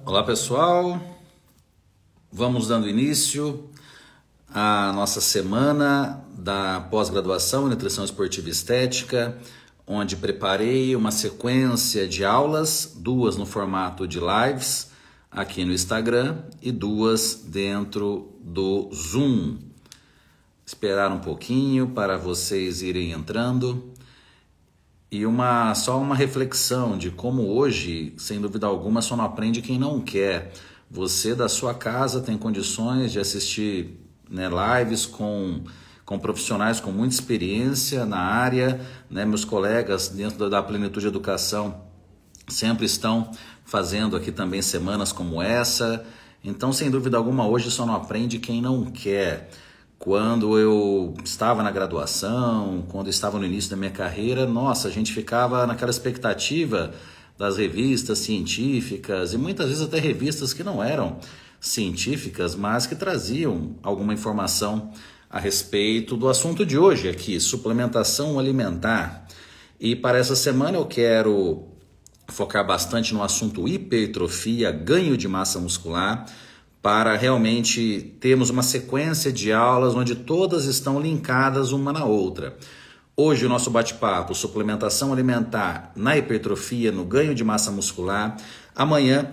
Olá pessoal, vamos dando início à nossa semana da pós-graduação em Nutrição Esportiva e Estética, onde preparei uma sequência de aulas, 2 no formato de lives aqui no Instagram e 2 dentro do Zoom. Esperar um pouquinho para vocês irem entrando. E só uma reflexão de como hoje, sem dúvida alguma, só não aprende quem não quer. Você da sua casa tem condições de assistir, lives com profissionais com muita experiência na área, meus colegas dentro da Plenitude Educação sempre estão fazendo aqui também semanas como essa. Então, sem dúvida alguma, hoje só não aprende quem não quer. Quando eu estava na graduação, quando eu estava no início da minha carreira, nossa, a gente ficava naquela expectativa das revistas científicas e muitas vezes até revistas que não eram científicas, mas que traziam alguma informação a respeito do assunto de hoje aqui, suplementação alimentar. E para essa semana eu quero focar bastante no assunto hipertrofia, ganho de massa muscular, para realmente termos uma sequência de aulas onde todas estão linkadas uma na outra. Hoje o nosso bate-papo, suplementação alimentar na hipertrofia, no ganho de massa muscular. Amanhã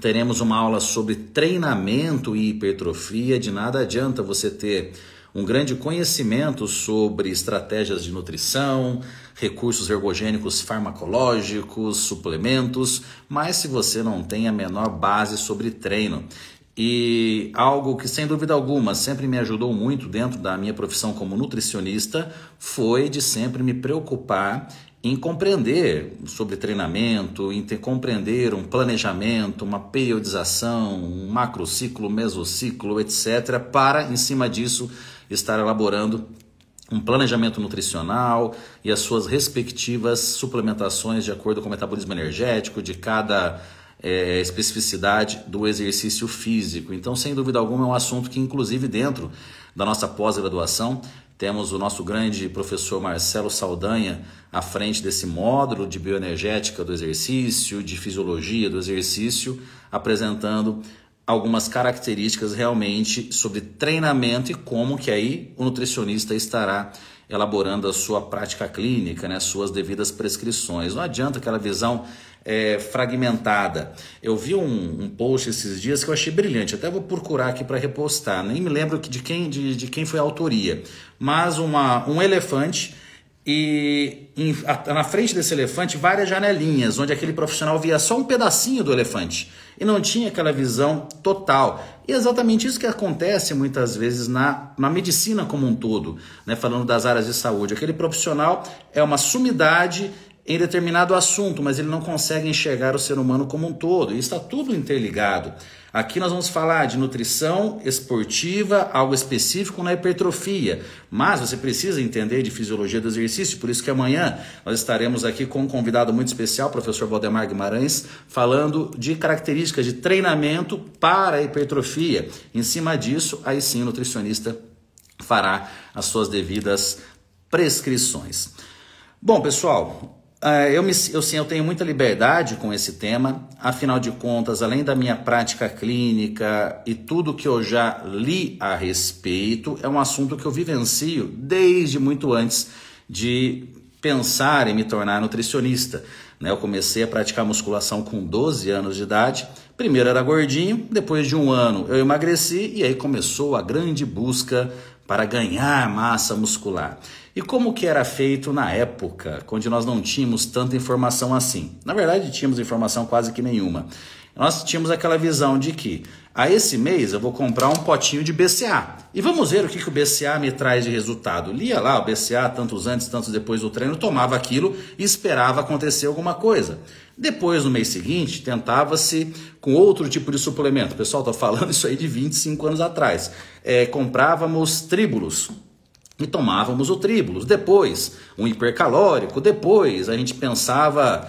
teremos uma aula sobre treinamento e hipertrofia. De nada adianta você ter um grande conhecimento sobre estratégias de nutrição, recursos ergogênicos farmacológicos, suplementos, mas se você não tem a menor base sobre treino. E algo que, sem dúvida alguma, sempre me ajudou muito dentro da minha profissão como nutricionista foi de sempre me preocupar em compreender sobre treinamento, em compreender um planejamento, uma periodização, um macrociclo, mesociclo, etc., para, em cima disso, estar elaborando um planejamento nutricional e as suas respectivas suplementações de acordo com o metabolismo energético de cada especificidade do exercício físico. Então, sem dúvida alguma, é um assunto que, inclusive, dentro da nossa pós-graduação, temos o nosso grande professor Marcelo Saldanha à frente desse módulo de bioenergética do exercício, de fisiologia do exercício, apresentando algumas características realmente sobre treinamento e como que aí o nutricionista estará elaborando a sua prática clínica, suas devidas prescrições. Não adianta aquela visão fragmentada. Eu vi um post esses dias que eu achei brilhante, até vou procurar aqui para repostar, nem me lembro de quem foi a autoria, mas um elefante e na frente desse elefante várias janelinhas, onde aquele profissional via só um pedacinho do elefante e não tinha aquela visão total. E é exatamente isso que acontece muitas vezes na medicina como um todo, falando das áreas de saúde. Aquele profissional é uma sumidade em determinado assunto, mas ele não consegue enxergar o ser humano como um todo. E está tudo interligado. Aqui nós vamos falar de nutrição esportiva, algo específico na hipertrofia. Mas você precisa entender de fisiologia do exercício, por isso que amanhã nós estaremos aqui com um convidado muito especial, o professor Valdemar Guimarães, falando de características de treinamento para a hipertrofia. Em cima disso, aí sim o nutricionista fará as suas devidas prescrições. Bom, pessoal, eu tenho muita liberdade com esse tema, afinal de contas, além da minha prática clínica e tudo que eu já li a respeito, é um assunto que eu vivencio desde muito antes de pensar em me tornar nutricionista. Eu comecei a praticar musculação com 12 anos de idade, primeiro era gordinho, depois de um ano eu emagreci e aí começou a grande busca para ganhar massa muscular. E como que era feito na época, quando nós não tínhamos tanta informação assim? Na verdade, tínhamos informação quase que nenhuma. Nós tínhamos aquela visão de que, esse mês eu vou comprar um potinho de BCA. E vamos ver o que o BCA me traz de resultado. Lia lá o BCA, tantos antes, tantos depois do treino, tomava aquilo e esperava acontecer alguma coisa. Depois, no mês seguinte, tentava-se com outro tipo de suplemento. Pessoal, estou falando isso aí de 25 anos atrás. Comprávamos tríbulos e tomávamos o tríbulos. Depois, um hipercalórico. Depois, a gente pensava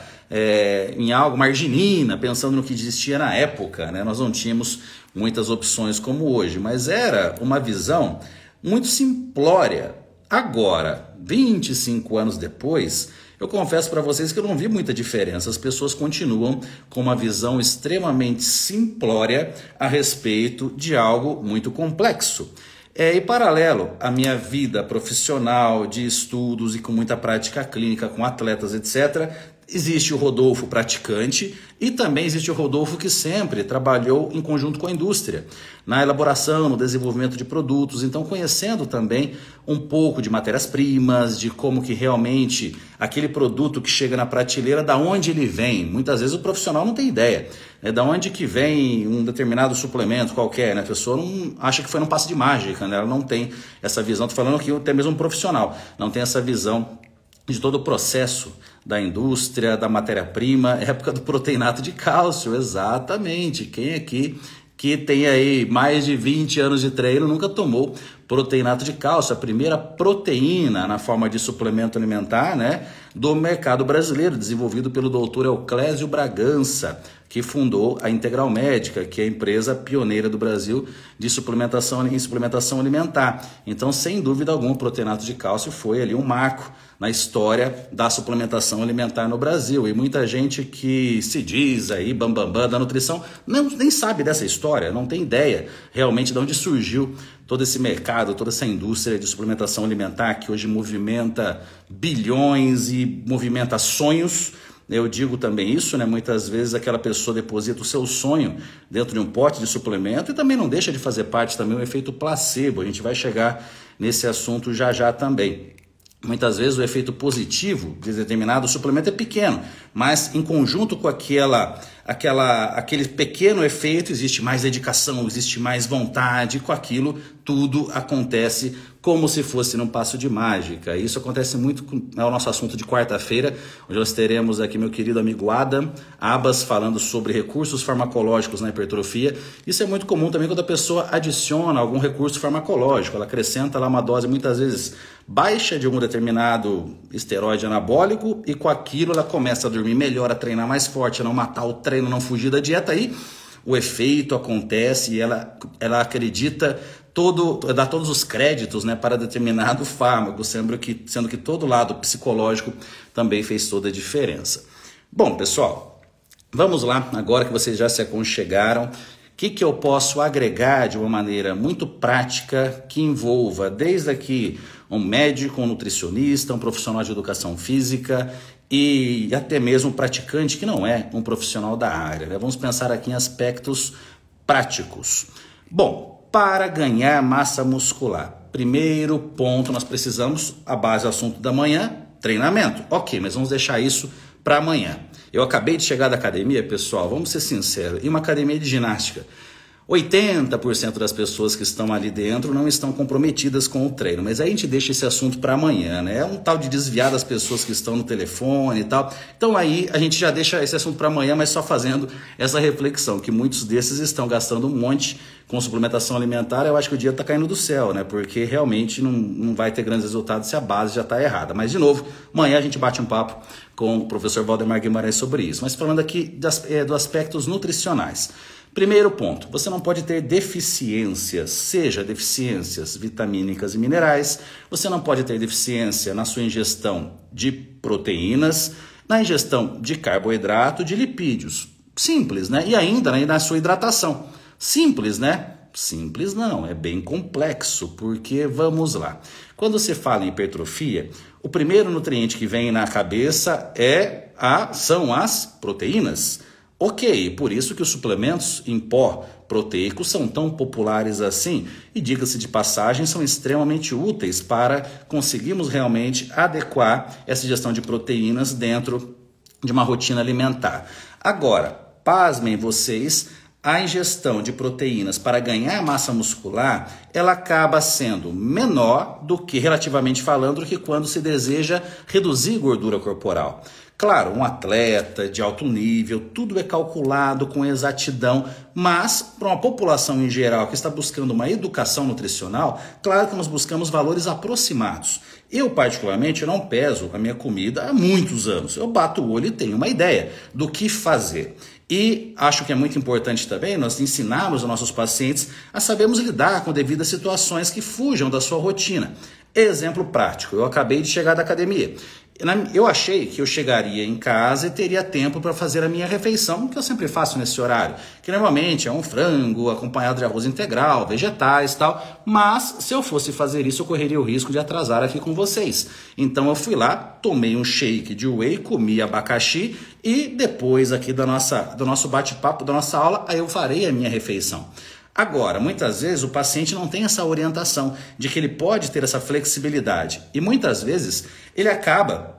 em algo, marginina, pensando no que existia na época. Nós não tínhamos muitas opções como hoje, mas era uma visão muito simplória. Agora, 25 anos depois, Eu confesso para vocês que eu não vi muita diferença. As pessoas continuam com uma visão extremamente simplória a respeito de algo muito complexo. E paralelo à minha vida profissional, de estudos e com muita prática clínica com atletas, etc., existe o Rodolfo praticante e também existe o Rodolfo que sempre trabalhou em conjunto com a indústria, na elaboração, no desenvolvimento de produtos, então conhecendo também um pouco de matérias-primas, de como que realmente aquele produto que chega na prateleira, da onde ele vem. Muitas vezes o profissional não tem ideia, né, da onde que vem um determinado suplemento qualquer, né? A pessoa não acha que foi num passe de mágica, né? Ela não tem essa visão, estou falando aqui até mesmo um profissional, não tem essa visão de todo o processo da indústria, da matéria-prima, época do proteinato de cálcio, exatamente. Quem aqui que tem aí mais de 20 anos de treino nunca tomou proteinato de cálcio, a primeira proteína na forma de suplemento alimentar, né, do mercado brasileiro, desenvolvido pelo doutor Euclésio Bragança, que fundou a Integral Médica, que é a empresa pioneira do Brasil de suplementação alimentar. Então, sem dúvida alguma, o proteinato de cálcio foi ali um marco na história da suplementação alimentar no Brasil. E muita gente que se diz aí bambambam da nutrição nem sabe dessa história, não tem ideia realmente de onde surgiu todo esse mercado, toda essa indústria de suplementação alimentar que hoje movimenta bilhões e movimenta sonhos. Eu digo também isso, né? Muitas vezes aquela pessoa deposita o seu sonho dentro de um pote de suplemento e também não deixa de fazer parte também do efeito placebo. A gente vai chegar nesse assunto já também. Muitas vezes o efeito positivo de determinado suplemento é pequeno, mas em conjunto com aquele pequeno efeito existe mais dedicação, existe mais vontade, com aquilo tudo acontece como se fosse num passo de mágica. Isso acontece muito, é o nosso assunto de quarta-feira, onde nós teremos aqui meu querido amigo Adam Abbas falando sobre recursos farmacológicos na hipertrofia. Isso é muito comum também quando a pessoa adiciona algum recurso farmacológico, ela acrescenta lá uma dose muitas vezes baixa de algum determinado esteroide anabólico e com aquilo ela começa a dormir melhor, a treinar mais forte, a não matar o treino, não fugir da dieta, aí o efeito acontece e ela acredita dá todos os créditos, né, para determinado fármaco, sendo que todo lado psicológico também fez toda a diferença. Bom, pessoal, vamos lá, agora que vocês já se aconchegaram, o que eu posso agregar de uma maneira muito prática que envolva desde aqui um médico, um nutricionista, um profissional de educação física e até mesmo um praticante que não é um profissional da área, né? Vamos pensar aqui em aspectos práticos. Bom, para ganhar massa muscular, primeiro ponto, nós precisamos, a base do assunto da manhã, treinamento. Ok, mas vamos deixar isso para amanhã. Eu acabei de chegar da academia, pessoal, vamos ser sinceros, em uma academia de ginástica, 80% das pessoas que estão ali dentro não estão comprometidas com o treino, mas aí a gente deixa esse assunto para amanhã, né? É um tal de desviar das pessoas que estão no telefone e tal. Então aí a gente já deixa esse assunto para amanhã, mas só fazendo essa reflexão, que muitos desses estão gastando um monte com suplementação alimentar. Eu acho que o dia está caindo do céu, né? Porque realmente não vai ter grandes resultados se a base já está errada. Mas, de novo, amanhã a gente bate um papo com o professor Valdemar Guimarães sobre isso. Mas falando aqui dos aspectos nutricionais. Primeiro ponto, você não pode ter deficiências, seja deficiências vitamínicas e minerais, você não pode ter deficiência na sua ingestão de proteínas, na ingestão de carboidrato, de lipídios. Simples, né? E ainda na sua hidratação. Simples, né? Simples não, é bem complexo, porque vamos lá. Quando você fala em hipertrofia, o primeiro nutriente que vem na cabeça são as proteínas. Ok, por isso que os suplementos em pó proteicos são tão populares assim e, diga-se de passagem, são extremamente úteis para conseguirmos realmente adequar essa ingestão de proteínas dentro de uma rotina alimentar. Agora, pasmem vocês, a ingestão de proteínas para ganhar massa muscular, ela acaba sendo menor do que, relativamente falando, do que quando se deseja reduzir gordura corporal. Claro, um atleta de alto nível, tudo é calculado com exatidão, mas para uma população em geral que está buscando uma educação nutricional, claro que nós buscamos valores aproximados. Eu, particularmente, não peso a minha comida há muitos anos. Eu bato o olho e tenho uma ideia do que fazer. E acho que é muito importante também nós ensinarmos os nossos pacientes a sabermos lidar com devidas situações que fujam da sua rotina. Exemplo prático, eu acabei de chegar da academia. Eu achei que eu chegaria em casa e teria tempo para fazer a minha refeição, que eu sempre faço nesse horário, que normalmente é um frango acompanhado de arroz integral, vegetais e tal, mas se eu fosse fazer isso eu correria o risco de atrasar aqui com vocês. Então eu fui lá, tomei um shake de whey, comi abacaxi e depois aqui do nosso bate-papo, da nossa aula, aí eu farei a minha refeição. Agora, muitas vezes o paciente não tem essa orientação de que ele pode ter essa flexibilidade e muitas vezes ele acaba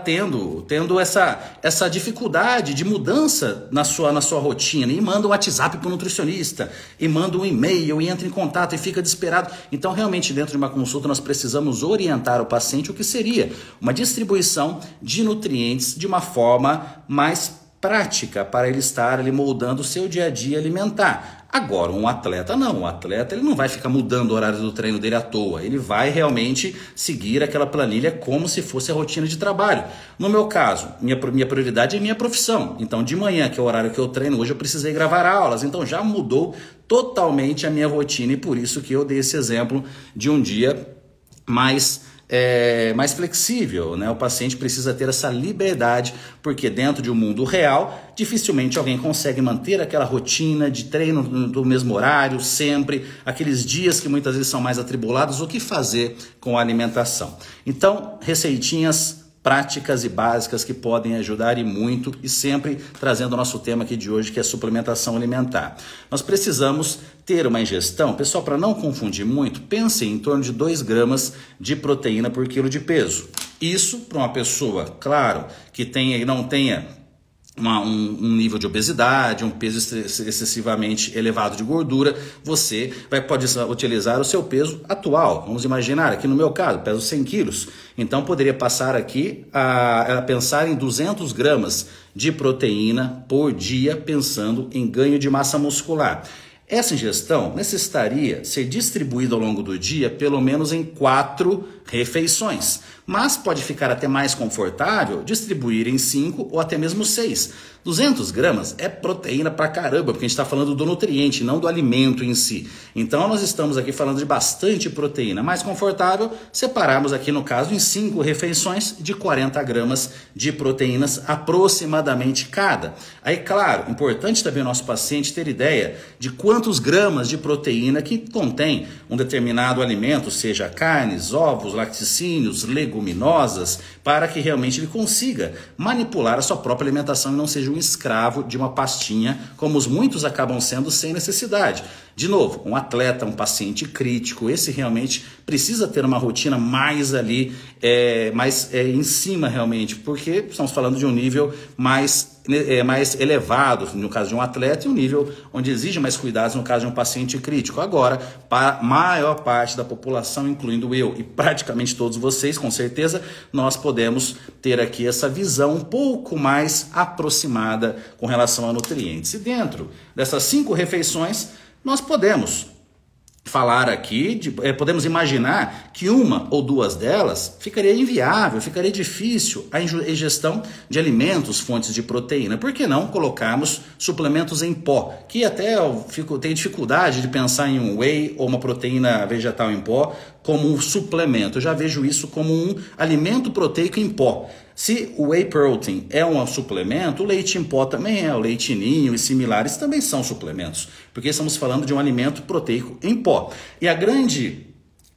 tendo essa dificuldade de mudança na sua rotina e manda um WhatsApp para o nutricionista e manda um e-mail e entra em contato e fica desesperado. Então, realmente, dentro de uma consulta, nós precisamos orientar o paciente o que seria uma distribuição de nutrientes de uma forma mais prática para ele estar ali moldando o seu dia a dia alimentar. Agora, um atleta não, o atleta ele não vai ficar mudando o horário do treino dele à toa, ele vai realmente seguir aquela planilha como se fosse a rotina de trabalho. No meu caso, minha prioridade é minha profissão, então de manhã, que é o horário que eu treino, hoje eu precisei gravar aulas, então já mudou totalmente a minha rotina e por isso que eu dei esse exemplo de um dia mais flexível, né? O paciente precisa ter essa liberdade, porque dentro de um mundo real, dificilmente alguém consegue manter aquela rotina de treino do mesmo horário, sempre, aqueles dias que muitas vezes são mais atribulados, o que fazer com a alimentação? Então, receitinhas práticas e básicas que podem ajudar e muito, e sempre trazendo o nosso tema aqui de hoje, que é suplementação alimentar. Nós precisamos ter uma ingestão, pessoal, para não confundir muito, pense em torno de 2 gramas de proteína por quilo de peso. Isso para uma pessoa, claro, que não tenha um nível de obesidade, um peso excessivamente elevado de gordura, você pode utilizar o seu peso atual. Vamos imaginar, aqui no meu caso, peso 100 quilos. Então, poderia passar aqui a pensar em 200 gramas de proteína por dia, pensando em ganho de massa muscular. Essa ingestão necessitaria ser distribuída ao longo do dia pelo menos em 4 refeições, mas pode ficar até mais confortável distribuir em 5 ou até mesmo 6. 200 gramas é proteína pra caramba, porque a gente está falando do nutriente, não do alimento em si. Então nós estamos aqui falando de bastante proteína. Mais confortável, separarmos aqui no caso em 5 refeições de 40 gramas de proteínas aproximadamente cada. Aí, claro, importante também o nosso paciente ter ideia de quantos gramas de proteína que contém um determinado alimento, seja carnes, ovos, laticínios, leguminosas, para que realmente ele consiga manipular a sua própria alimentação e não seja um escravo de uma pastinha, como muitos acabam sendo sem necessidade. De novo, um atleta, um paciente crítico, esse realmente precisa ter uma rotina mais ali, mais em cima realmente, porque estamos falando de um nível mais elevado no caso de um atleta e um nível onde exige mais cuidados no caso de um paciente crítico. Agora, para a maior parte da população, incluindo eu e praticamente todos vocês, com certeza, nós podemos ter aqui essa visão um pouco mais aproximada com relação a nutrientes. E dentro dessas 5 refeições, nós podemos falar aqui, podemos imaginar que 1 ou 2 delas ficaria inviável, ficaria difícil a ingestão de alimentos, fontes de proteína. Por que não colocarmos suplementos em pó? Que até eu tenho dificuldade de pensar em um whey ou uma proteína vegetal em pó como um suplemento. Eu já vejo isso como um alimento proteico em pó. Se o whey protein é um suplemento, o leite em pó também é, o leite ninho e similares também são suplementos, porque estamos falando de um alimento proteico em pó. E a grande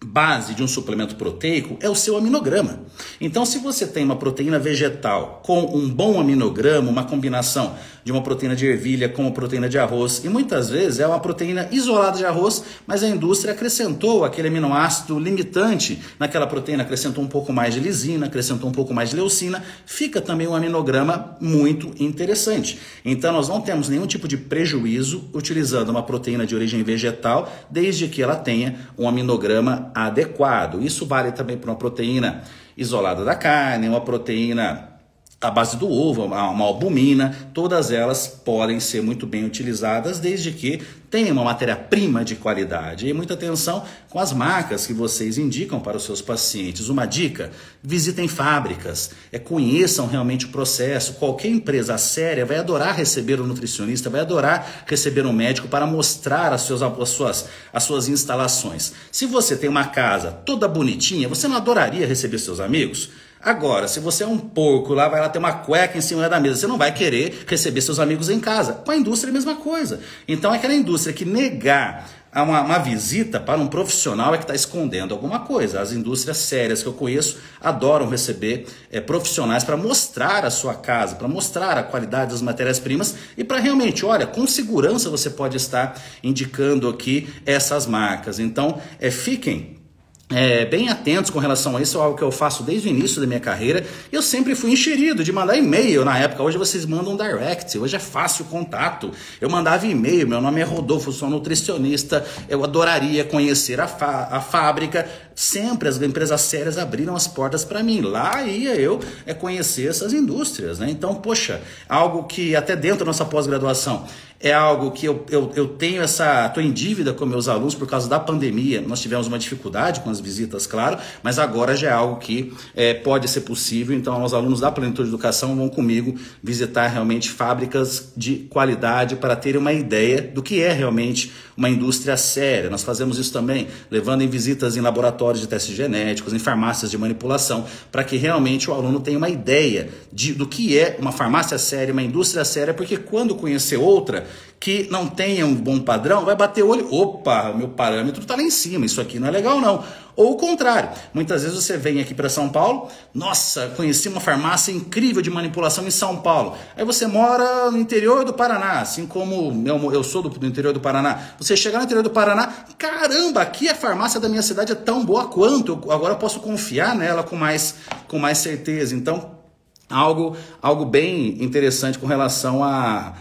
base de um suplemento proteico é o seu aminograma. Então, se você tem uma proteína vegetal com um bom aminograma, uma combinação de uma proteína de ervilha com uma proteína de arroz, e muitas vezes é uma proteína isolada de arroz, mas a indústria acrescentou aquele aminoácido limitante naquela proteína, acrescentou um pouco mais de lisina, acrescentou um pouco mais de leucina, fica também um aminograma muito interessante. Então, nós não temos nenhum tipo de prejuízo utilizando uma proteína de origem vegetal, desde que ela tenha um aminograma adequado. Isso vale também para uma proteína isolada da carne, uma proteína à base do ovo, uma albumina, todas elas podem ser muito bem utilizadas desde que tenha uma matéria-prima de qualidade. E muita atenção com as marcas que vocês indicam para os seus pacientes. Uma dica: visitem fábricas, conheçam realmente o processo. Qualquer empresa séria vai adorar receber um nutricionista, vai adorar receber um médico para mostrar as suas instalações. Se você tem uma casa toda bonitinha, você não adoraria receber seus amigos? Agora, se você é um porco lá, vai lá ter uma cueca em cima da mesa, você não vai querer receber seus amigos em casa. Com a indústria é a mesma coisa. Então, aquela indústria que negar uma visita para um profissional é que está escondendo alguma coisa. As indústrias sérias que eu conheço adoram receber profissionais para mostrar a sua casa, para mostrar a qualidade das matérias-primas e para realmente, olha, com segurança você pode estar indicando aqui essas marcas. Então, fiquem bem atentos com relação a isso, é algo que eu faço desde o início da minha carreira. Eu sempre fui enxerido de mandar e-mail na época. Hoje vocês mandam direct, hoje é fácil o contato. Eu mandava e-mail, meu nome é Rodolfo, sou nutricionista, eu adoraria conhecer a fábrica. Sempre as empresas sérias abriram as portas para mim. Lá ia eu conhecer essas indústrias, né? Então, poxa, algo que até dentro da nossa pós-graduação é algo que eu tenho estou em dívida com meus alunos por causa da pandemia. Nós tivemos uma dificuldade com as visitas, claro, mas agora já é algo que pode ser possível. Então, os alunos da Plenitude Educação vão comigo visitar realmente fábricas de qualidade para terem uma ideia do que é realmente uma indústria séria. Nós fazemos isso também, levando em visitas em laboratórios de testes genéticos, em farmácias de manipulação, para que realmente o aluno tenha uma ideia do que é uma farmácia séria, uma indústria séria, porque quando conhecer outra que não tenha um bom padrão, vai bater o olho, opa, meu parâmetro está lá em cima, isso aqui não é legal não. Ou o contrário, muitas vezes você vem aqui para São Paulo, nossa, conheci uma farmácia incrível de manipulação em São Paulo. Aí você mora no interior do Paraná, assim como eu sou do interior do Paraná. Você chega no interior do Paraná, caramba, aqui a farmácia da minha cidade é tão boa quanto, agora eu posso confiar nela com mais certeza. Então, algo bem interessante com relação a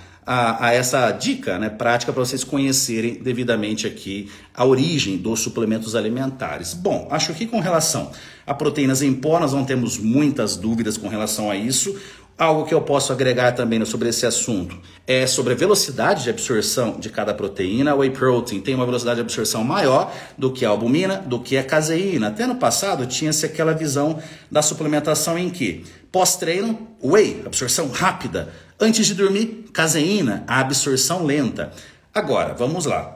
essa dica, né, prática para vocês conhecerem devidamente aqui a origem dos suplementos alimentares. Bom, acho que com relação a proteínas em pó, nós não temos muitas dúvidas com relação a isso. Algo que eu posso agregar também sobre esse assunto é sobre a velocidade de absorção de cada proteína. O whey protein tem uma velocidade de absorção maior do que a albumina, do que a caseína. Até no passado tinha-se aquela visão da suplementação em que pós-treino, whey, absorção rápida. Antes de dormir, caseína, a absorção lenta. Agora, vamos lá.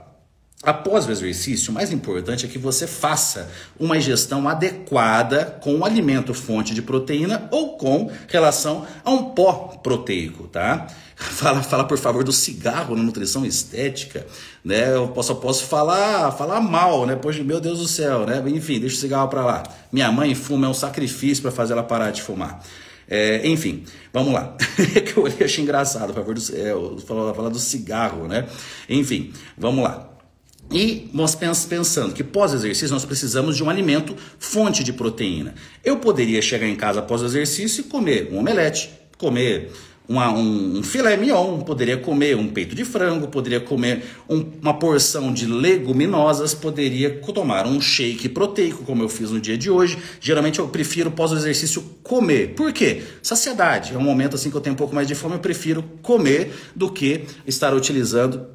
Após o exercício, o mais importante é que você faça uma ingestão adequada com o alimento fonte de proteína ou com relação a um pó proteico, tá? Fala por favor do cigarro na nutrição estética, né? Eu só posso falar mal, né? Poxa, meu Deus do céu, né? Enfim, deixa o cigarro para lá. Minha mãe fuma, é um sacrifício para fazer ela parar de fumar. Enfim, vamos lá. Que eu achei engraçado, por favor, falar do cigarro, né? Enfim, vamos lá. E nós pensando que pós-exercício nós precisamos de um alimento fonte de proteína. Eu poderia chegar em casa após o exercício e comer um omelete, comer um filé mignon, poderia comer um peito de frango, poderia comer uma porção de leguminosas, poderia tomar um shake proteico, como eu fiz no dia de hoje. Geralmente eu prefiro pós o exercício comer. Por quê? Saciedade. É um momento assim que eu tenho um pouco mais de fome, eu prefiro comer do que estar utilizando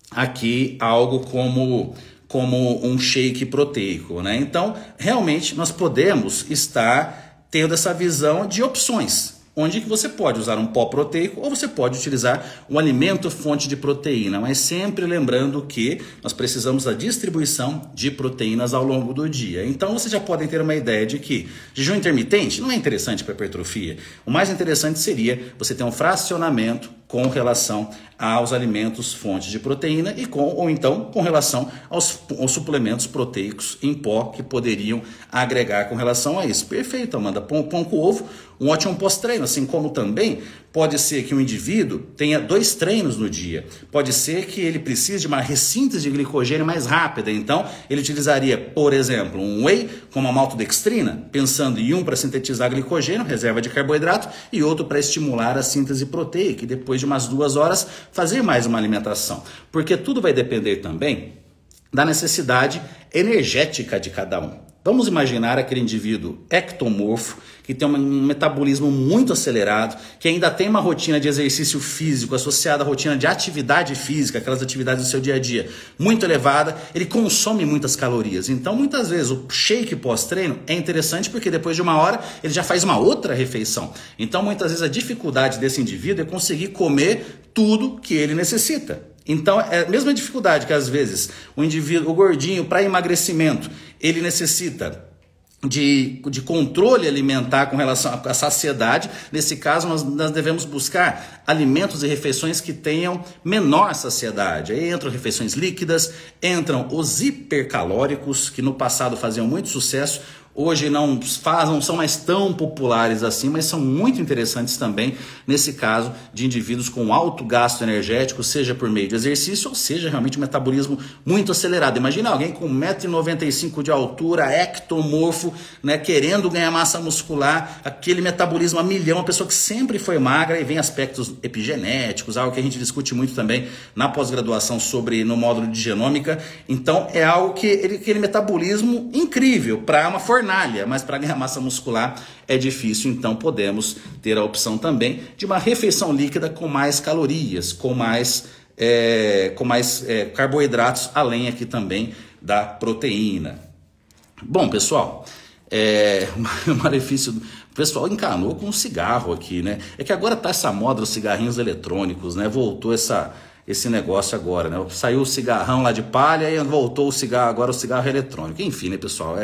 aqui algo como um shake proteico, né? Então, realmente nós podemos estar tendo essa visão de opções, onde que você pode usar um pó proteico ou você pode utilizar um alimento fonte de proteína, mas sempre lembrando que nós precisamos da distribuição de proteínas ao longo do dia. Então vocês já podem ter uma ideia de que jejum intermitente não é interessante para hipertrofia. O mais interessante seria você ter um fracionamento com relação aos alimentos fontes de proteína ou então com relação aos suplementos proteicos em pó que poderiam agregar com relação a isso. Perfeito, Amanda. Pão com ovo, um ótimo pós-treino, assim como também pode ser que um indivíduo tenha 2 treinos no dia. Pode ser que ele precise de uma ressíntese de glicogênio mais rápida. Então, ele utilizaria, por exemplo, um whey com uma maltodextrina, pensando em um para sintetizar glicogênio, reserva de carboidrato, e outro para estimular a síntese proteica. E depois de umas 2 horas, fazer mais uma alimentação. Porque tudo vai depender também da necessidade energética de cada um. Vamos imaginar aquele indivíduo ectomorfo, que tem um metabolismo muito acelerado, que ainda tem uma rotina de exercício físico associada à rotina de atividade física, aquelas atividades do seu dia a dia, muito elevada, ele consome muitas calorias. Então, muitas vezes, o shake pós-treino é interessante porque depois de 1 hora ele já faz uma outra refeição. Então, muitas vezes, a dificuldade desse indivíduo é conseguir comer tudo que ele necessita. Então, é a mesma dificuldade que às vezes o indivíduo, o gordinho, para emagrecimento, ele necessita de controle alimentar com relação à saciedade. Nesse caso, nós devemos buscar alimentos e refeições que tenham menor saciedade. Aí entram refeições líquidas, entram os hipercalóricos, que no passado faziam muito sucesso. Hoje não são mais tão populares assim, mas são muito interessantes também nesse caso de indivíduos com alto gasto energético, seja por meio de exercício ou seja realmente um metabolismo muito acelerado. Imagina alguém com 1,95 m de altura, ectomorfo, né, querendo ganhar massa muscular, aquele metabolismo a milhão, uma pessoa que sempre foi magra, e vem aspectos epigenéticos, algo que a gente discute muito também na pós-graduação no módulo de genômica. Então é algo que aquele metabolismo incrível para uma fornalha, mas para ganhar massa muscular é difícil. Então podemos ter a opção também de uma refeição líquida com mais calorias, com mais carboidratos, além aqui também da proteína. Bom, pessoal, o malefício... O pessoal encanou com o cigarro aqui, né? É que agora tá essa moda dos cigarrinhos eletrônicos, né? Voltou esse negócio agora, né? Saiu o cigarrão lá de palha e voltou agora o cigarro eletrônico. Enfim, né, pessoal?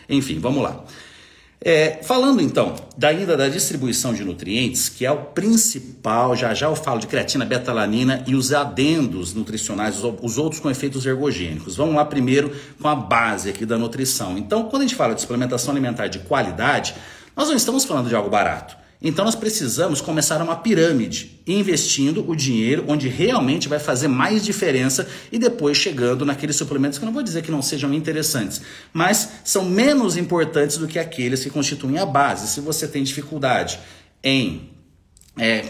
Enfim, vamos lá. Falando então ainda da distribuição de nutrientes, que é o principal, já eu falo de creatina, beta-alanina e os adendos nutricionais, os outros com efeitos ergogênicos. Vamos lá primeiro com a base aqui da nutrição. Então, quando a gente fala de suplementação alimentar de qualidade, nós não estamos falando de algo barato. Então nós precisamos começar uma pirâmide, investindo o dinheiro onde realmente vai fazer mais diferença e depois chegando naqueles suplementos que eu não vou dizer que não sejam interessantes, mas são menos importantes do que aqueles que constituem a base. Se você tem dificuldade em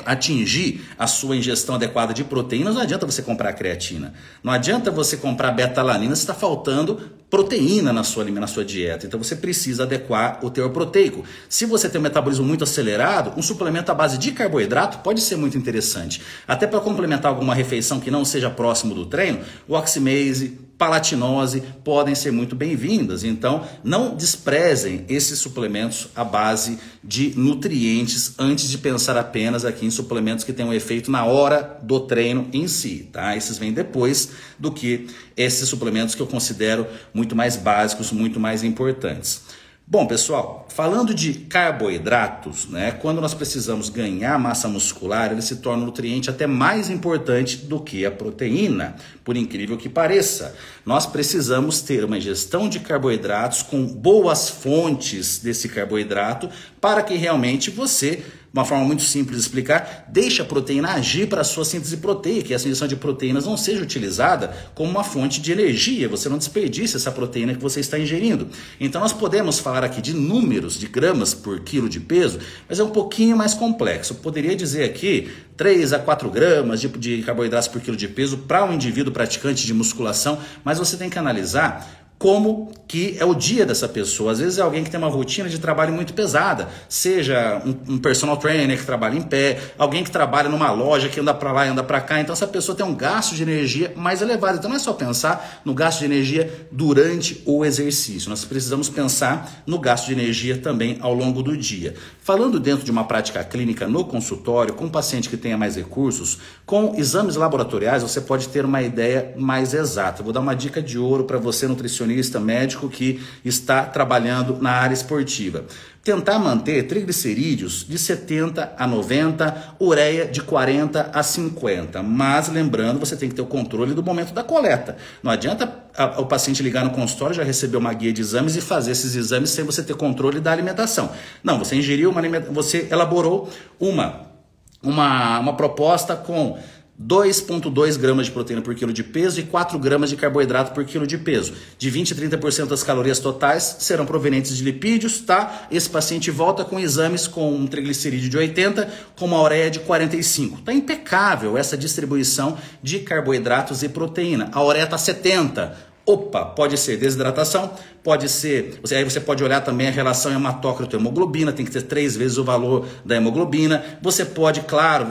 atingir a sua ingestão adequada de proteínas, não adianta você comprar creatina, não adianta você comprar beta-alanina se está faltando proteína na sua dieta. Então você precisa adequar o teor proteico. Se você tem um metabolismo muito acelerado, um suplemento à base de carboidrato pode ser muito interessante. Até para complementar alguma refeição que não seja próximo do treino, o oximase, palatinose podem ser muito bem-vindas. Então não desprezem esses suplementos à base de nutrientes antes de pensar apenas aqui em suplementos que tenham um efeito na hora do treino em si, tá? Esses vêm depois do que esses suplementos que eu considero muito mais básicos, muito mais importantes. Bom, pessoal, falando de carboidratos, né, quando nós precisamos ganhar massa muscular, ele se torna um nutriente até mais importante do que a proteína, por incrível que pareça. Nós precisamos ter uma ingestão de carboidratos com boas fontes desse carboidrato para que realmente você, uma forma muito simples de explicar, deixa a proteína agir para a sua síntese proteica, e essa ingestão de proteínas não seja utilizada como uma fonte de energia, você não desperdice essa proteína que você está ingerindo. Então nós podemos falar aqui de números de gramas por quilo de peso, mas é um pouquinho mais complexo. Eu poderia dizer aqui 3 a 4 gramas de carboidratos por quilo de peso para um indivíduo praticante de musculação, mas você tem que analisar como que é o dia dessa pessoa. Às vezes é alguém que tem uma rotina de trabalho muito pesada, seja um personal trainer que trabalha em pé, alguém que trabalha numa loja que anda para lá e anda para cá, então essa pessoa tem um gasto de energia mais elevado. Então não é só pensar no gasto de energia durante o exercício, nós precisamos pensar no gasto de energia também ao longo do dia. Falando dentro de uma prática clínica no consultório, com um paciente que tenha mais recursos, com exames laboratoriais você pode ter uma ideia mais exata. Vou dar uma dica de ouro para você, nutricionista, médico que está trabalhando na área esportiva. Tentar manter triglicerídeos de 70 a 90, ureia de 40 a 50. Mas lembrando, você tem que ter o controle do momento da coleta. Não adianta o paciente ligar no consultório, já receber uma guia de exames e fazer esses exames sem você ter controle da alimentação. Não, você ingeriu você elaborou uma proposta com 2,2 gramas de proteína por quilo de peso e 4 gramas de carboidrato por quilo de peso. De 20 a 30% das calorias totais serão provenientes de lipídios, tá? Esse paciente volta com exames com um triglicerídeo de 80, com uma ureia de 45. Tá impecável essa distribuição de carboidratos e proteína. A ureia tá 70. Opa, pode ser desidratação, pode ser... Aí você pode olhar também a relação hematócrito-hemoglobina, tem que ter 3 vezes o valor da hemoglobina. Você pode, claro,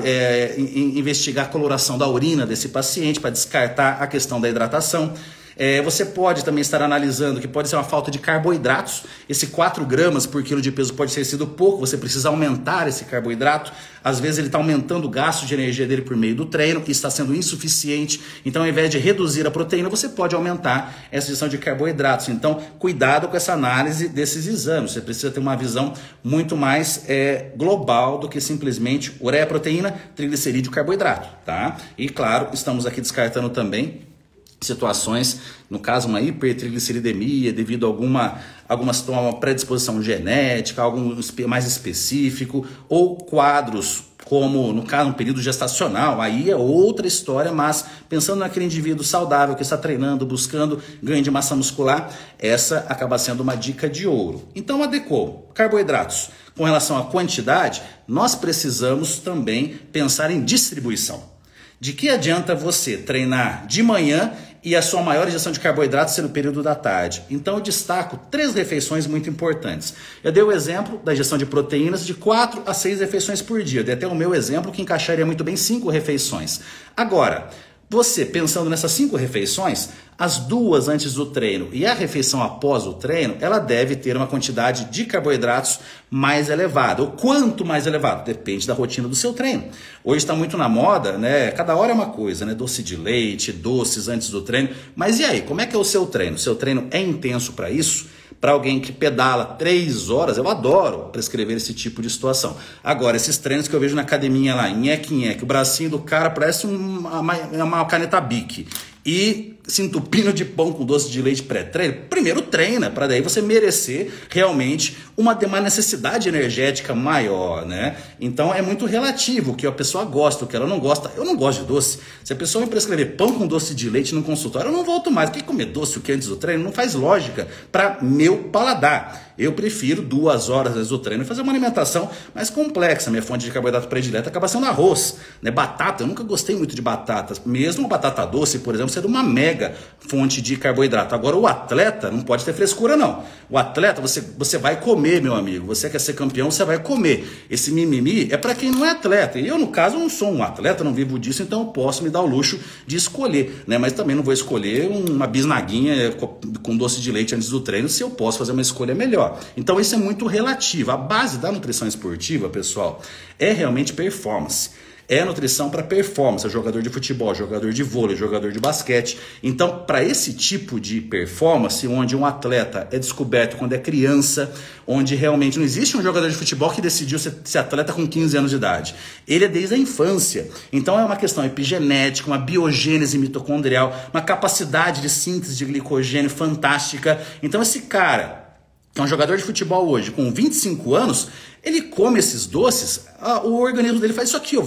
investigar a coloração da urina desse paciente para descartar a questão da hidratação. Você pode também estar analisando que pode ser uma falta de carboidratos. Esse 4 gramas por quilo de peso pode ter sido pouco, você precisa aumentar esse carboidrato. Às vezes ele está aumentando o gasto de energia dele por meio do treino, que está sendo insuficiente. Então, ao invés de reduzir a proteína, você pode aumentar essa ingestão de carboidratos. Então, cuidado com essa análise desses exames. Você precisa ter uma visão muito mais global do que simplesmente ureia, proteína, triglicerídeo, carboidrato, tá? E claro, estamos aqui descartando também situações, no caso uma hipertrigliceridemia devido a alguma predisposição genética, algo mais específico, ou quadros como no caso um período gestacional, aí é outra história, mas pensando naquele indivíduo saudável que está treinando, buscando ganho de massa muscular, essa acaba sendo uma dica de ouro. Então adequou carboidratos. Com relação à quantidade, nós precisamos também pensar em distribuição. De que adianta você treinar de manhã e a sua maior ingestão de carboidratos ser no período da tarde? Então eu destaco 3 refeições muito importantes. Eu dei o exemplo da ingestão de proteínas de 4 a 6 refeições por dia. Eu dei até o meu exemplo que encaixaria muito bem 5 refeições. Agora, você pensando nessas 5 refeições, as 2 antes do treino e a refeição após o treino, ela deve ter uma quantidade de carboidratos mais elevada. O quanto mais elevado? Depende da rotina do seu treino. Hoje está muito na moda, né? Cada hora é uma coisa, né? Doce de leite, doces antes do treino. Mas e aí, como é que é o seu treino? O seu treino é intenso para isso? Para alguém que pedala 3 horas, eu adoro prescrever esse tipo de situação. Agora, esses treinos que eu vejo na academia lá, nheque, o bracinho do cara parece uma caneta Bic. E se entupindo de pão com doce de leite pré-treino, primeiro treina, para daí você merecer realmente uma necessidade energética maior, né? Então é muito relativo o que a pessoa gosta, o que ela não gosta. Eu não gosto de doce. Se a pessoa me prescrever pão com doce de leite no consultório, eu não volto mais. Porque comer doce o que antes do treino não faz lógica para meu paladar. Eu prefiro 2 horas antes do treino fazer uma alimentação mais complexa. Minha fonte de carboidrato predileta acaba sendo arroz, né? Batata, eu nunca gostei muito de batatas. Mesmo batata doce, por exemplo, sendo uma mega fonte de carboidrato. Agora, o atleta não pode ter frescura, não. O atleta, você vai comer, meu amigo. Você quer ser campeão, você vai comer. Esse mimimi é para quem não é atleta. E eu, no caso, não sou um atleta, não vivo disso, então eu posso me dar o luxo de escolher, né? Mas também não vou escolher uma bisnaguinha com doce de leite antes do treino se eu posso fazer uma escolha melhor. Então, isso é muito relativo. A base da nutrição esportiva, pessoal, é realmente performance. É nutrição para performance, é jogador de futebol, jogador de vôlei, jogador de basquete. Então, para esse tipo de performance, onde um atleta é descoberto quando é criança, onde realmente não existe um jogador de futebol que decidiu ser atleta com 15 anos de idade. Ele é desde a infância. Então, é uma questão epigenética, uma biogênese mitocondrial, uma capacidade de síntese de glicogênio fantástica. Então, esse cara que é um jogador de futebol hoje, com 25 anos, ele come esses doces, o organismo dele faz isso aqui, ó,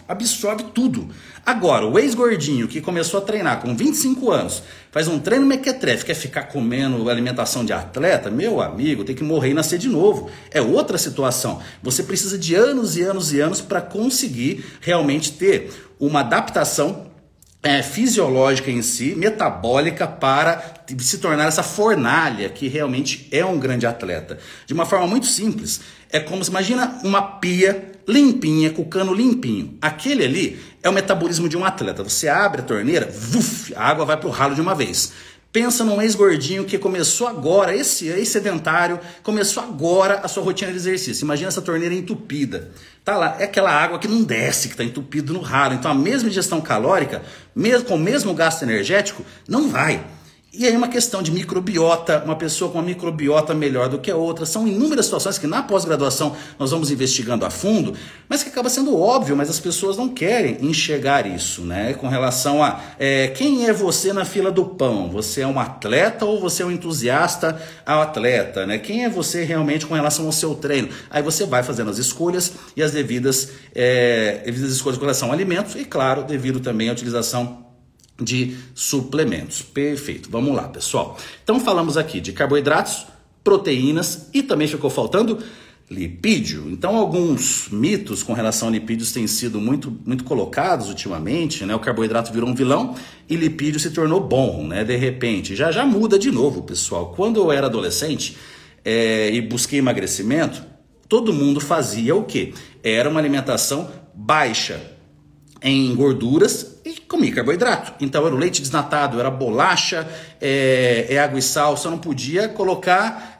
absorve tudo. Agora, o ex-gordinho que começou a treinar com 25 anos, faz um treino mequetrefe, quer ficar comendo alimentação de atleta, meu amigo, tem que morrer e nascer de novo. É outra situação. Você precisa de anos e anos e anos para conseguir realmente ter uma adaptação fisiológica em si, metabólica, para se tornar essa fornalha que realmente é um grande atleta. De uma forma muito simples, é como se imagina uma pia limpinha, com o cano limpinho. Aquele ali é o metabolismo de um atleta. Você abre a torneira, a água vai para o ralo de uma vez. Pensa num ex-gordinho que começou agora, esse ex-sedentário, começou agora a sua rotina de exercício. Imagina essa torneira entupida. Tá lá, é aquela água que não desce, que está entupido no ralo. Então a mesma ingestão calórica, mesmo com o mesmo gasto energético, não vai. E aí uma questão de microbiota, uma pessoa com uma microbiota melhor do que a outra. São inúmeras situações que na pós-graduação nós vamos investigando a fundo, mas que acaba sendo óbvio, mas as pessoas não querem enxergar isso, né? Com relação a quem é você na fila do pão? Você é um atleta ou você é um entusiasta ao atleta, né? Quem é você realmente com relação ao seu treino? Aí você vai fazendo as escolhas e as devidas escolhas com relação a alimentos e, claro, devido também à utilização de suplementos. Perfeito, vamos lá, pessoal. Então falamos aqui de carboidratos, proteínas e também ficou faltando lipídio. Então alguns mitos com relação a lipídios têm sido muito colocados ultimamente, né? O carboidrato virou um vilão e lipídio se tornou bom, né? De repente, já muda de novo, pessoal. Quando eu era adolescente e busquei emagrecimento, todo mundo fazia o quê? Era uma alimentação baixa em gorduras e comi carboidrato. Então era o leite desnatado, era bolacha, água e sal. Você não podia colocar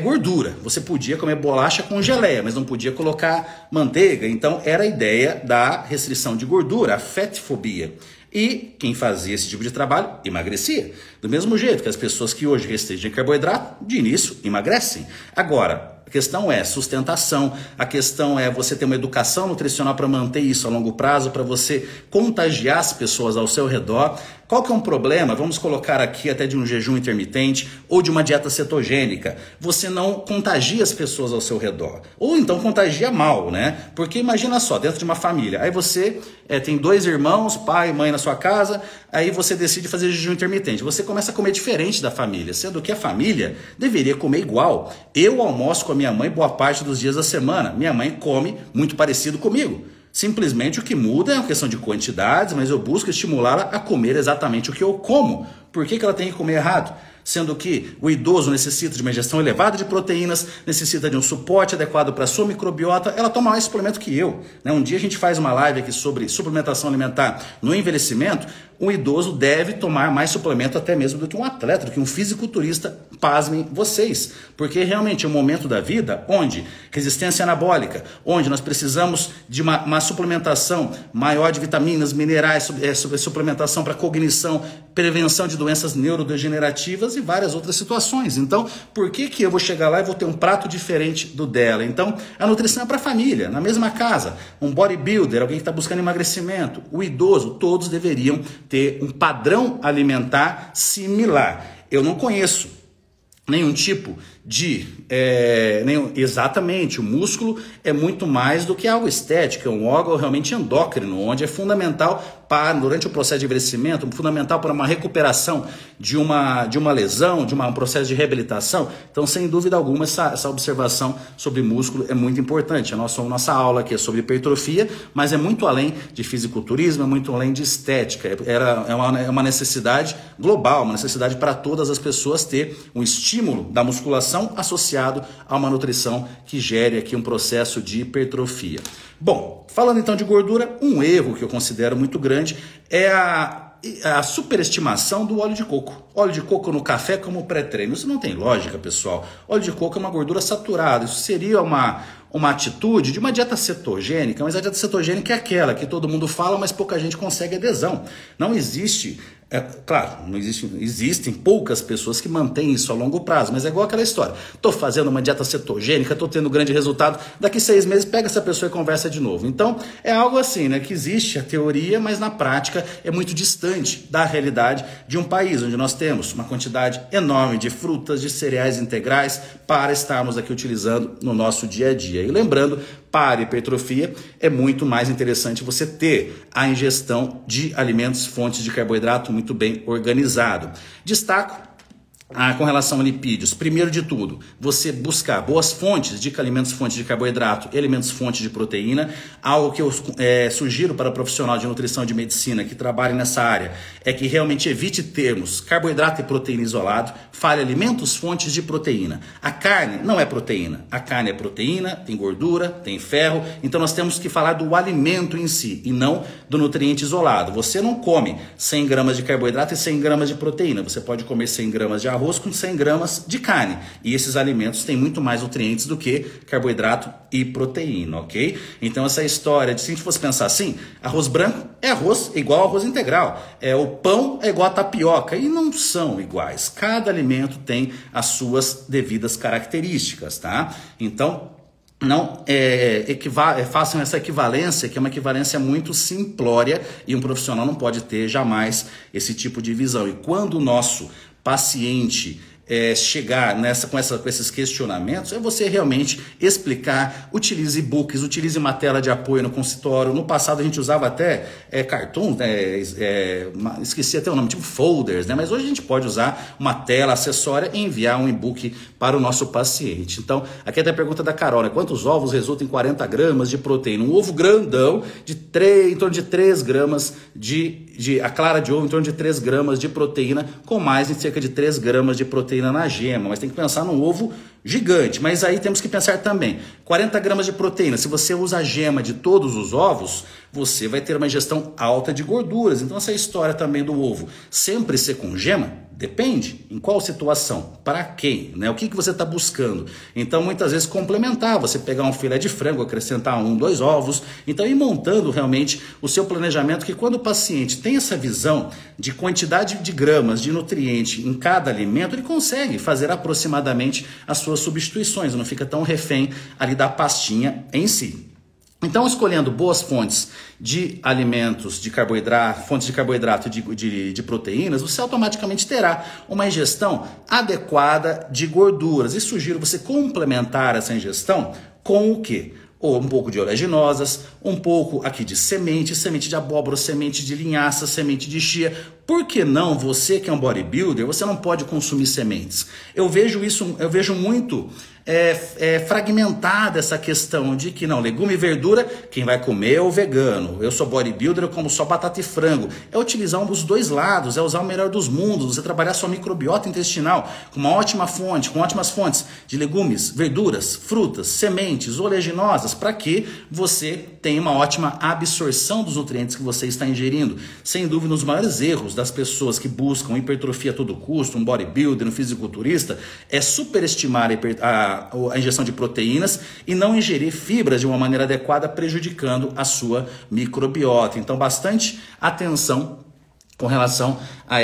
gordura. Você podia comer bolacha com geleia, mas não podia colocar manteiga. Então era a ideia da restrição de gordura, a fatfobia. E quem fazia esse tipo de trabalho emagrecia. Do mesmo jeito que as pessoas que hoje restringem carboidrato, de início emagrecem. Agora, a questão é sustentação, a questão é você ter uma educação nutricional para manter isso a longo prazo, para você contagiar as pessoas ao seu redor. Qual que é um problema? Vamos colocar aqui até de um jejum intermitente ou de uma dieta cetogênica. Você não contagia as pessoas ao seu redor. Ou então contagia mal, né? Porque imagina só, dentro de uma família, aí você tem 2 irmãos, pai e mãe na sua casa, aí você decide fazer jejum intermitente. Você começa a comer diferente da família, sendo que a família deveria comer igual. Eu almoço com a minha mãe boa parte dos dias da semana. Minha mãe come muito parecido comigo. Simplesmente o que muda é uma questão de quantidades, mas eu busco estimulá-la a comer exatamente o que eu como. Por que ela tem que comer errado? Sendo que o idoso necessita de uma ingestão elevada de proteínas, necessita de um suporte adequado para a sua microbiota, ela toma mais suplemento que eu. Um dia a gente faz uma live aqui sobre suplementação alimentar no envelhecimento. Um idoso deve tomar mais suplemento até mesmo do que um atleta, do que um fisiculturista, pasmem vocês. Porque realmente é um momento da vida onde resistência anabólica, onde nós precisamos de uma suplementação maior de vitaminas, minerais, suplementação para cognição, prevenção de doenças neurodegenerativas e várias outras situações. Então, por que eu vou chegar lá e vou ter um prato diferente do dela? Então, a nutrição é para a família, na mesma casa. Um bodybuilder, alguém que está buscando emagrecimento, o idoso, todos deveriam ter um padrão alimentar similar. Eu não conheço nenhum tipo de... exatamente, o músculo é muito mais do que algo estético, é um órgão realmente endócrino, onde é fundamental durante o processo de envelhecimento, fundamental para uma recuperação de uma lesão, de um processo de reabilitação. Então, sem dúvida alguma, essa observação sobre músculo é muito importante. A nossa aula aqui é sobre hipertrofia, mas é muito além de fisiculturismo, é muito além de estética. É uma necessidade global, uma necessidade para todas as pessoas ter um estímulo da musculação associado a uma nutrição que gere aqui um processo de hipertrofia. Bom, falando então de gordura, um erro que eu considero muito grande é a superestimação do óleo de coco. Óleo de coco no café como pré-treino. Isso não tem lógica, pessoal. Óleo de coco é uma gordura saturada. Isso seria uma atitude de uma dieta cetogênica, mas a dieta cetogênica é aquela que todo mundo fala, mas pouca gente consegue adesão. Não existe... existem poucas pessoas que mantêm isso a longo prazo, mas é igual aquela história. Estou fazendo uma dieta cetogênica, estou tendo grande resultado, daqui 6 meses pega essa pessoa e conversa de novo. Então, é algo assim, né, que existe a teoria, mas na prática é muito distante da realidade de um país onde nós temos uma quantidade enorme de frutas, de cereais integrais para estarmos aqui utilizando no nosso dia a dia. E lembrando, para hipertrofia é muito mais interessante você ter a ingestão de alimentos, fontes de carboidrato muito bem organizado. Destaco com relação a lipídios, primeiro de tudo, você buscar boas fontes de alimentos, fontes de carboidrato e alimentos, fontes de proteína. Algo que eu sugiro para profissional de nutrição e de medicina que trabalhe nessa área é que realmente evite termos carboidrato e proteína isolado, fale alimentos, fontes de proteína. A carne não é proteína, a carne é proteína, tem gordura, tem ferro, então nós temos que falar do alimento em si e não do nutriente isolado. Você não come 100 gramas de carboidrato e 100 gramas de proteína, você pode comer 100 gramas de arroz com 100 gramas de carne. E esses alimentos têm muito mais nutrientes do que carboidrato e proteína, ok? Então essa história de, se a gente fosse pensar assim, arroz branco é arroz igual arroz integral, o pão é igual a tapioca, e não são iguais. Cada alimento tem as suas devidas características, tá? Então, não façam essa equivalência, que é uma equivalência muito simplória, e um profissional não pode ter jamais esse tipo de visão. E quando o nosso paciente chegar com esses questionamentos, é você realmente explicar, utilize e-books, utilize uma tela de apoio no consultório. No passado a gente usava até cartoons, esqueci até o nome, tipo folders, né? Mas hoje a gente pode usar uma tela acessória e enviar um e-book para o nosso paciente. Então, aqui até a pergunta da Carol, né? Quantos ovos resultam em 40 gramas de proteína? Um ovo grandão, em torno de 3 gramas a clara de ovo, em torno de 3 gramas de proteína, com mais em cerca de 3 gramas de proteína proteína na gema, mas tem que pensar num ovo gigante. Mas aí temos que pensar também, 40 gramas de proteína, se você usa a gema de todos os ovos, você vai ter uma ingestão alta de gorduras. Então essa história também do ovo sempre ser com gema, depende em qual situação, para quem, né? O que você está buscando. Então muitas vezes complementar, você pegar um filé de frango, acrescentar 1, 2 ovos, então ir montando realmente o seu planejamento, que quando o paciente tem essa visão de quantidade de gramas de nutriente em cada alimento, ele consegue fazer aproximadamente as suas substituições, não fica tão refém ali da pastinha em si. Então, escolhendo boas fontes de alimentos, de carboidrato, fontes de carboidrato e de proteínas, você automaticamente terá uma ingestão adequada de gorduras. E sugiro você complementar essa ingestão com o quê? Ou um pouco de oleaginosas, um pouco aqui de semente de abóbora, semente de linhaça, semente de chia. Por que não, você que é um bodybuilder, você não pode consumir sementes? Eu vejo muito fragmentada essa questão de que não, legume e verdura, quem vai comer é o vegano. Eu sou bodybuilder, eu como só batata e frango. É utilizar um dos dois lados, é usar o melhor dos mundos, você trabalhar sua microbiota intestinal com uma ótima fonte, com ótimas fontes de legumes, verduras, frutas, sementes, oleaginosas, para que você tenha uma ótima absorção dos nutrientes que você está ingerindo. Sem dúvida, um dos maiores erros das pessoas que buscam hipertrofia a todo custo, um bodybuilder, um fisiculturista, é superestimar a injeção de proteínas e não ingerir fibras de uma maneira adequada, prejudicando a sua microbiota. Então, bastante atenção com relação a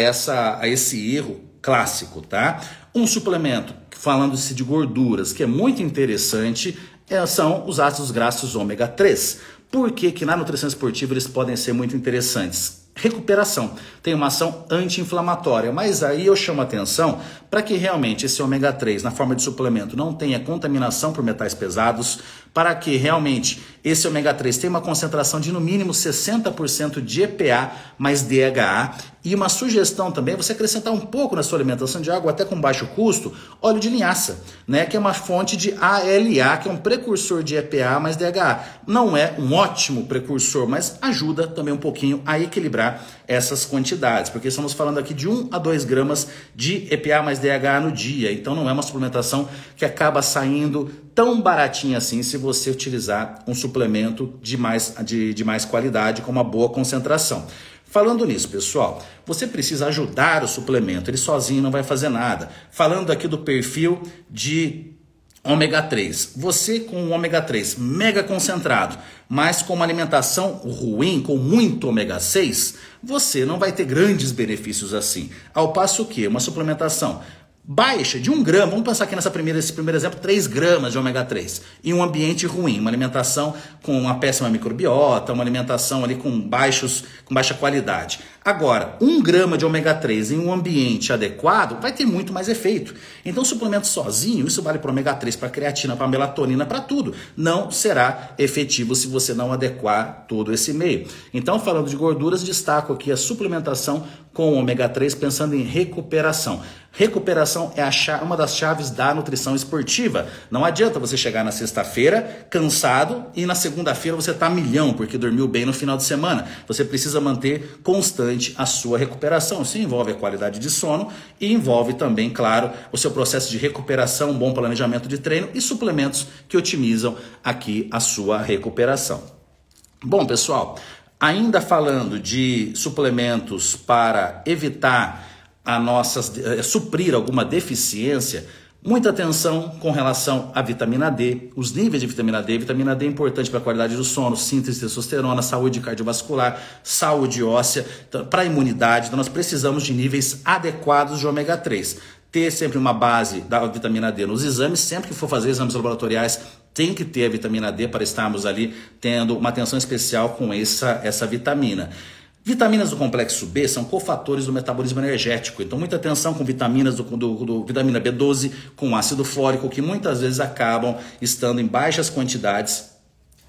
esse erro clássico, tá? Um suplemento, falando-se de gorduras, que é muito interessante, são os ácidos graxos ômega 3. Por que na nutrição esportiva eles podem ser muito interessantes? Recuperação, tem uma ação anti-inflamatória, mas aí eu chamo a atenção para que realmente esse ômega 3 na forma de suplemento não tenha contaminação por metais pesados, para que realmente esse ômega 3 tenha uma concentração de no mínimo 60% de EPA mais DHA, e uma sugestão também é você acrescentar um pouco na sua alimentação de água, até com baixo custo, óleo de linhaça, né, que é uma fonte de ALA, que é um precursor de EPA mais DHA. Não é um ótimo precursor, mas ajuda também um pouquinho a equilibrar essas quantidades, porque estamos falando aqui de 1 a 2 gramas de EPA mais DHA no dia, então não é uma suplementação que acaba saindo tão baratinha assim se você utilizar um suplemento de mais qualidade com uma boa concentração. Falando nisso, pessoal, você precisa ajudar o suplemento, ele sozinho não vai fazer nada. Falando aqui do perfil de ômega 3, você com um ômega 3 mega concentrado, mas com uma alimentação ruim, com muito ômega 6, você não vai ter grandes benefícios assim. Ao passo que uma suplementação baixa de 1 grama, vamos pensar aqui nesse primeiro exemplo, 3 gramas de ômega 3, em um ambiente ruim, uma alimentação com uma péssima microbiota, uma alimentação ali com baixa qualidade. Agora, 1 grama de ômega 3 em um ambiente adequado vai ter muito mais efeito. Então, o suplemento sozinho, isso vale para ômega 3, para creatina, para melatonina, para tudo, não será efetivo se você não adequar todo esse meio. Então, falando de gorduras, destaco aqui a suplementação com ômega 3, pensando em recuperação. Recuperação é uma das chaves da nutrição esportiva. Não adianta você chegar na sexta-feira cansado e na segunda-feira você está milhão porque dormiu bem no final de semana. Você precisa manter constante a sua recuperação. Isso envolve a qualidade de sono e envolve também, claro, o seu processo de recuperação, um bom planejamento de treino e suplementos que otimizam aqui a sua recuperação. Bom, pessoal, ainda falando de suplementos para evitar suprir alguma deficiência, muita atenção com relação à vitamina D, os níveis de vitamina D. Vitamina D é importante para a qualidade do sono, síntese de testosterona, saúde cardiovascular, saúde óssea, para a imunidade. Então nós precisamos de níveis adequados de ômega 3. Ter sempre uma base da vitamina D nos exames, sempre que for fazer exames laboratoriais, tem que ter a vitamina D para estarmos ali tendo uma atenção especial com essa vitamina. Vitaminas do complexo B são cofatores do metabolismo energético, então muita atenção com vitaminas do vitamina B12, com ácido fólico, que muitas vezes acabam estando em baixas quantidades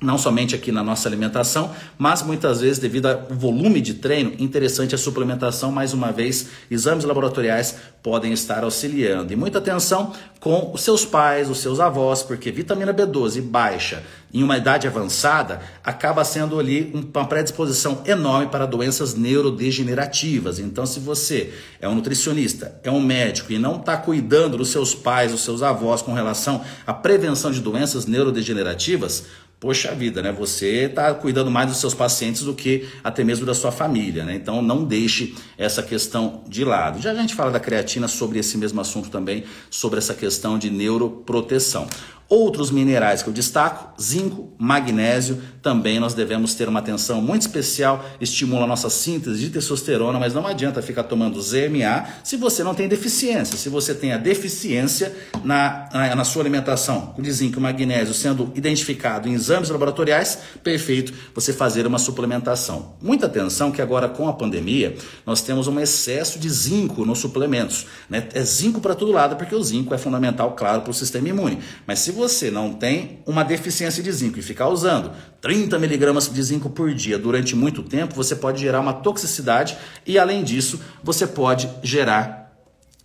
não somente aqui na nossa alimentação, mas muitas vezes devido ao volume de treino, interessante a suplementação, mais uma vez, exames laboratoriais podem estar auxiliando. E muita atenção com os seus pais, os seus avós, porque vitamina B12 baixa em uma idade avançada acaba sendo ali uma predisposição enorme para doenças neurodegenerativas. Então, se você é um nutricionista, é um médico e não está cuidando dos seus pais, dos seus avós com relação à prevenção de doenças neurodegenerativas, poxa vida, né? Você está cuidando mais dos seus pacientes do que até mesmo da sua família, né? Então não deixe essa questão de lado. Já a gente fala da creatina sobre esse mesmo assunto também, sobre essa questão de neuroproteção. Outros minerais que eu destaco, zinco, magnésio, também nós devemos ter uma atenção muito especial, estimula a nossa síntese de testosterona, mas não adianta ficar tomando ZMA se você não tem deficiência. Se você tem a deficiência na sua alimentação de zinco e magnésio sendo identificado em exames laboratoriais, perfeito você fazer uma suplementação. Muita atenção que agora com a pandemia nós temos um excesso de zinco nos suplementos, né? É zinco para todo lado, porque o zinco é fundamental, claro, para o sistema imune, mas se você não tem uma deficiência de zinco e ficar usando 30 miligramas de zinco por dia durante muito tempo, você pode gerar uma toxicidade e, além disso, você pode gerar,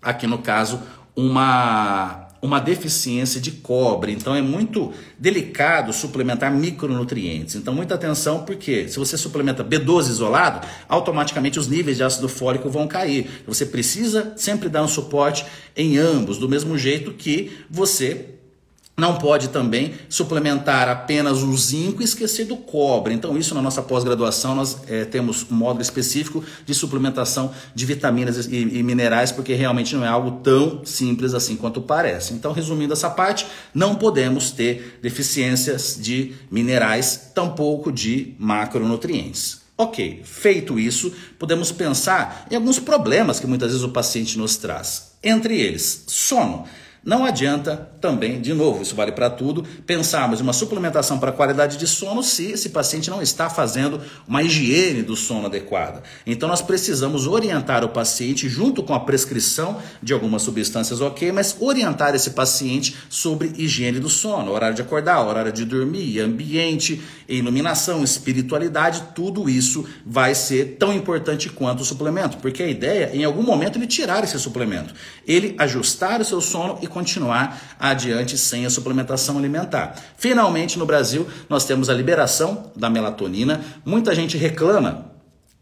aqui no caso, uma deficiência de cobre. Então é muito delicado suplementar micronutrientes. Então muita atenção, porque se você suplementa B12 isolado, automaticamente os níveis de ácido fólico vão cair. Você precisa sempre dar um suporte em ambos, do mesmo jeito que você não pode também suplementar apenas o zinco e esquecer do cobre. Então isso na nossa pós-graduação nós temos um módulo específico de suplementação de vitaminas e minerais, porque realmente não é algo tão simples assim quanto parece. Então, resumindo essa parte, não podemos ter deficiências de minerais, tampouco de macronutrientes. Ok, feito isso, podemos pensar em alguns problemas que muitas vezes o paciente nos traz. Entre eles, sono. Não adianta também, de novo, isso vale para tudo, pensarmos em uma suplementação para qualidade de sono se esse paciente não está fazendo uma higiene do sono adequada. Então nós precisamos orientar o paciente junto com a prescrição de algumas substâncias, ok, mas orientar esse paciente sobre higiene do sono, horário de acordar, horário de dormir, ambiente, iluminação, espiritualidade, tudo isso vai ser tão importante quanto o suplemento, porque a ideia é em algum momento ele tirar esse suplemento, ele ajustar o seu sono e continuar adiante sem a suplementação alimentar. Finalmente, no Brasil, nós temos a liberação da melatonina. Muita gente reclama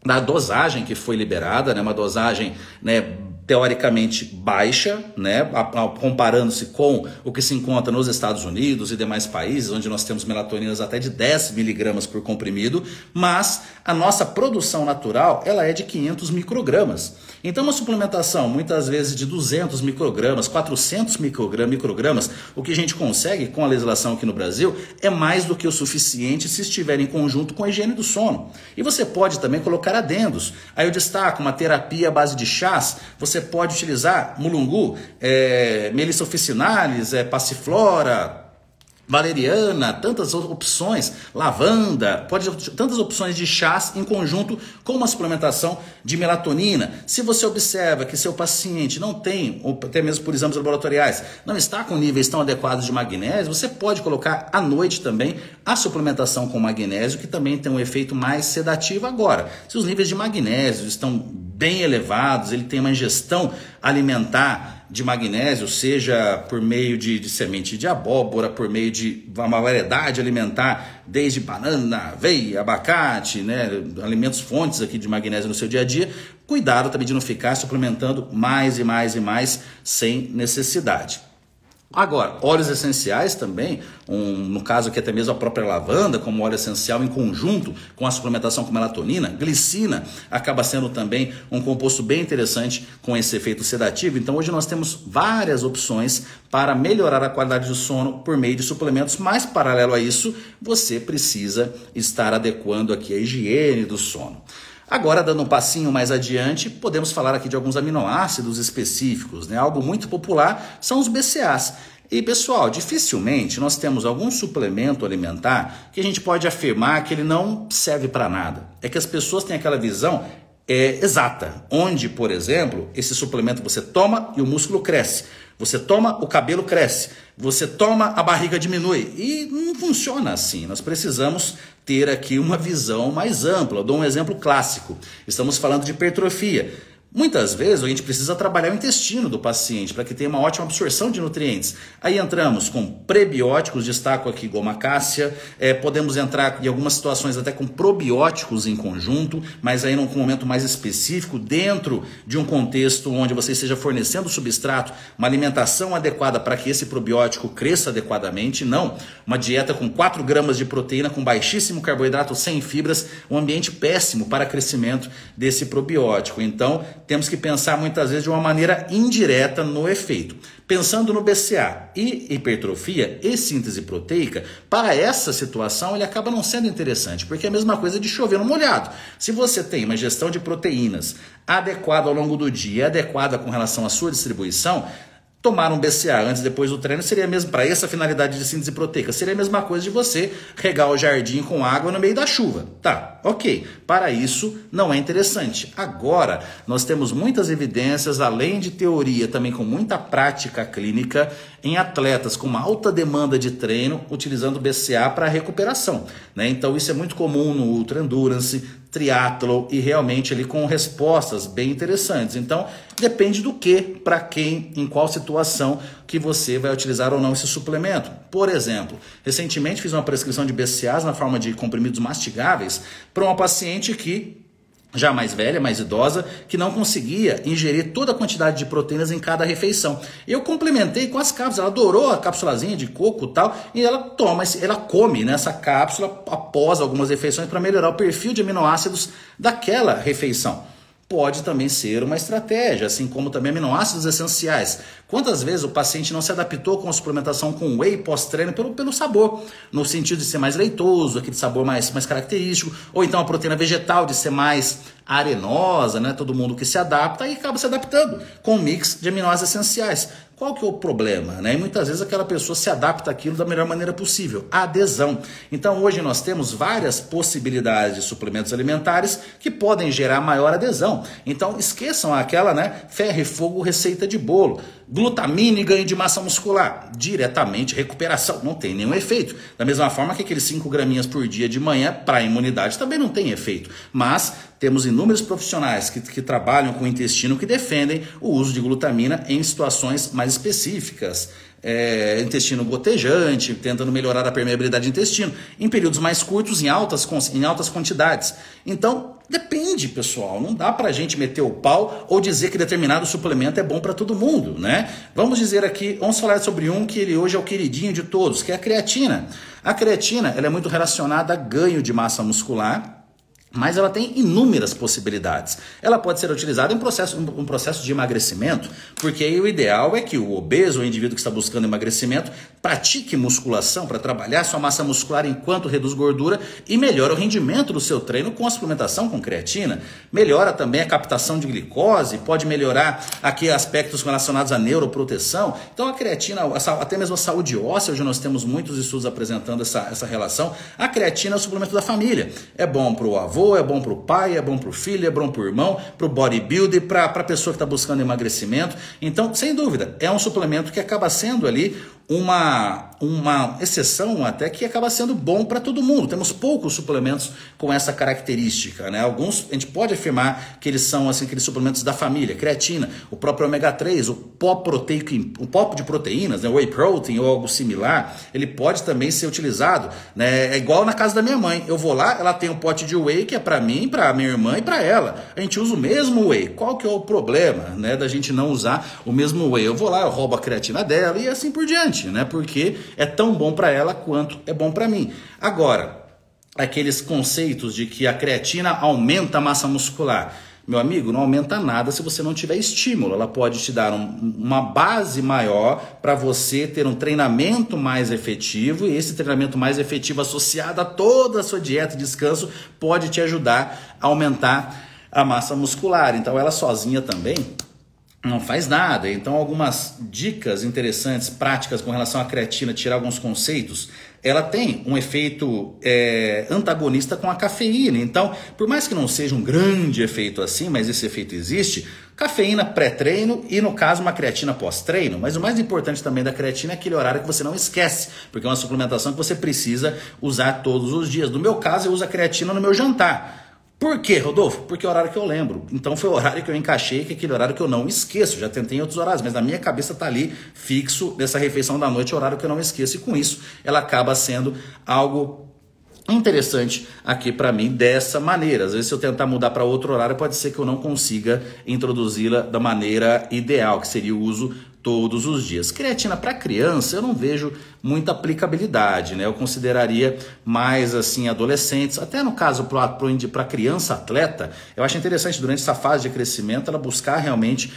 da dosagem que foi liberada, né? Uma dosagem, né, teoricamente baixa, né, comparando-se com o que se encontra nos Estados Unidos e demais países, onde nós temos melatoninas até de 10 miligramas por comprimido, mas a nossa produção natural ela é de 500 microgramas. Então uma suplementação muitas vezes de 200 microgramas, 400 microgramas, o que a gente consegue com a legislação aqui no Brasil é mais do que o suficiente se estiver em conjunto com a higiene do sono. E você pode também colocar adendos. Aí eu destaco uma terapia à base de chás. Você pode utilizar mulungu, Melissa officinalis, passiflora, valeriana, tantas opções, lavanda, tantas opções de chás em conjunto com uma suplementação de melatonina. Se você observa que seu paciente não tem, ou até mesmo por exames laboratoriais, não está com níveis tão adequados de magnésio, você pode colocar à noite também a suplementação com magnésio, que também tem um efeito mais sedativo. Agora, se os níveis de magnésio estão bem elevados, ele tem uma ingestão alimentar de magnésio, seja por meio de semente de abóbora, por meio de uma variedade alimentar, desde banana, aveia, abacate, né, alimentos fontes aqui de magnésio no seu dia a dia, cuidado também de não ficar suplementando mais e mais e mais sem necessidade. Agora, óleos essenciais também, no caso aqui até mesmo a própria lavanda como óleo essencial em conjunto com a suplementação com melatonina, glicina acaba sendo também um composto bem interessante com esse efeito sedativo. Então hoje nós temos várias opções para melhorar a qualidade do sono por meio de suplementos, mas paralelo a isso você precisa estar adequando aqui a higiene do sono. Agora, dando um passinho mais adiante, podemos falar aqui de alguns aminoácidos específicos, né? Algo muito popular são os BCAAs. E pessoal, dificilmente nós temos algum suplemento alimentar que a gente pode afirmar que ele não serve para nada. É que as pessoas têm aquela visão exata, onde, por exemplo, esse suplemento você toma e o músculo cresce. Você toma, o cabelo cresce. Você toma, a barriga diminui. E não funciona assim. Nós precisamos ter aqui uma visão mais ampla. Eu dou um exemplo clássico. Estamos falando de hipertrofia. Muitas vezes a gente precisa trabalhar o intestino do paciente para que tenha uma ótima absorção de nutrientes. Aí entramos com prebióticos, destaco aqui goma cássia, podemos entrar em algumas situações até com probióticos em conjunto, mas aí num momento mais específico, dentro de um contexto onde você esteja fornecendo substrato, uma alimentação adequada para que esse probiótico cresça adequadamente, não uma dieta com 4 gramas de proteína, com baixíssimo carboidrato, sem fibras, um ambiente péssimo para crescimento desse probiótico. Então, temos que pensar muitas vezes de uma maneira indireta no efeito. Pensando no BCA e hipertrofia e síntese proteica, para essa situação ele acaba não sendo interessante, porque é a mesma coisa de chover no molhado. Se você tem uma gestão de proteínas adequada ao longo do dia, adequada com relação à sua distribuição, tomar um BCA antes e depois do treino seria mesmo, para essa finalidade de síntese proteica, seria a mesma coisa de você regar o jardim com água no meio da chuva. Tá, ok. Para isso não é interessante. Agora, nós temos muitas evidências, além de teoria, também com muita prática clínica, em atletas com uma alta demanda de treino, utilizando o BCA para recuperação, né? Então isso é muito comum no Ultra Endurance, triatlo e realmente ali com respostas bem interessantes. Então depende do que, para quem, em qual situação que você vai utilizar ou não esse suplemento. Por exemplo, recentemente fiz uma prescrição de BCAAs na forma de comprimidos mastigáveis para uma paciente que já mais velha, mais idosa, que não conseguia ingerir toda a quantidade de proteínas em cada refeição. Eu complementei com as cápsulas, ela adorou a cápsulazinha de coco e tal, e ela come nessa cápsula após algumas refeições para melhorar o perfil de aminoácidos daquela refeição. Pode também ser uma estratégia, assim como também aminoácidos essenciais. Quantas vezes o paciente não se adaptou com a suplementação com whey pós-treino pelo sabor, no sentido de ser mais leitoso, aquele sabor mais característico, ou então a proteína vegetal de ser mais arenosa, né? Todo mundo que se adapta e acaba se adaptando com um mix de aminoácidos essenciais. Qual que é o problema, né? E muitas vezes aquela pessoa se adapta àquilo da melhor maneira possível, a adesão. Então hoje nós temos várias possibilidades de suplementos alimentares que podem gerar maior adesão. Então esqueçam aquela, né, ferro e fogo receita de bolo. Glutamina e ganho de massa muscular, diretamente recuperação, não tem nenhum efeito. Da mesma forma que aqueles 5 graminhas por dia de manhã para a imunidade também não tem efeito. Mas temos inúmeros profissionais que trabalham com o intestino que defendem o uso de glutamina em situações mais específicas. Intestino gotejante, tentando melhorar a permeabilidade do intestino, em períodos mais curtos, em altas quantidades. Então, depende, pessoal, não dá pra gente meter o pau ou dizer que determinado suplemento é bom para todo mundo, né? Vamos falar sobre um que ele hoje é o queridinho de todos, que é a creatina. A creatina, ela é muito relacionada a ganho de massa muscular, mas ela tem inúmeras possibilidades. Ela pode ser utilizada em um processo de emagrecimento, porque aí o ideal é que o obeso, o indivíduo que está buscando emagrecimento, pratique musculação para trabalhar sua massa muscular enquanto reduz gordura e melhora o rendimento do seu treino com a suplementação com creatina. Melhora também a captação de glicose, pode melhorar aqui aspectos relacionados à neuroproteção. Então a creatina, até mesmo a saúde óssea, hoje nós temos muitos estudos apresentando essa relação. A creatina é o suplemento da família. É bom para o avô, é bom para o pai, é bom para o filho, é bom para o irmão, para o bodybuilder, para a pessoa que está buscando emagrecimento. Então, sem dúvida, é um suplemento que acaba sendo ali uma exceção até que acaba sendo bom para todo mundo. Temos poucos suplementos com essa característica, né? Alguns a gente pode afirmar que eles são assim, aqueles suplementos da família, creatina, o próprio ômega 3, o pó de proteínas, né? Whey protein ou algo similar, ele pode também ser utilizado, né? É igual na casa da minha mãe. Eu vou lá, ela tem um pote de whey que é para mim, para minha irmã e para ela. A gente usa o mesmo whey. Qual que é o problema, né, da gente não usar o mesmo whey? Eu vou lá, eu roubo a creatina dela e assim por diante, né? Porque é tão bom para ela quanto é bom para mim. Agora, aqueles conceitos de que a creatina aumenta a massa muscular, meu amigo, não aumenta nada se você não tiver estímulo. Ela pode te dar uma base maior para você ter um treinamento mais efetivo, e esse treinamento mais efetivo associado a toda a sua dieta e descanso pode te ajudar a aumentar a massa muscular. Então ela sozinha também não faz nada. Então, algumas dicas interessantes, práticas com relação à creatina, tirar alguns conceitos. Ela tem um efeito antagonista com a cafeína. Então, por mais que não seja um grande efeito assim, mas esse efeito existe, cafeína pré-treino e, no caso, uma creatina pós-treino. Mas o mais importante também da creatina é aquele horário que você não esquece, porque é uma suplementação que você precisa usar todos os dias. No meu caso, eu uso a creatina no meu jantar. Por quê, Rodolfo? Porque é o horário que eu lembro. Então foi o horário que eu encaixei, que é aquele horário que eu não esqueço. Já tentei em outros horários, mas na minha cabeça tá ali fixo dessa refeição da noite, é o horário que eu não esqueço. E com isso, ela acaba sendo algo interessante aqui para mim dessa maneira. Às vezes, se eu tentar mudar para outro horário, pode ser que eu não consiga introduzi-la da maneira ideal, que seria o uso todos os dias. Creatina para criança eu não vejo muita aplicabilidade, né? Eu consideraria mais assim adolescentes, até no caso para criança atleta, eu acho interessante durante essa fase de crescimento ela buscar realmente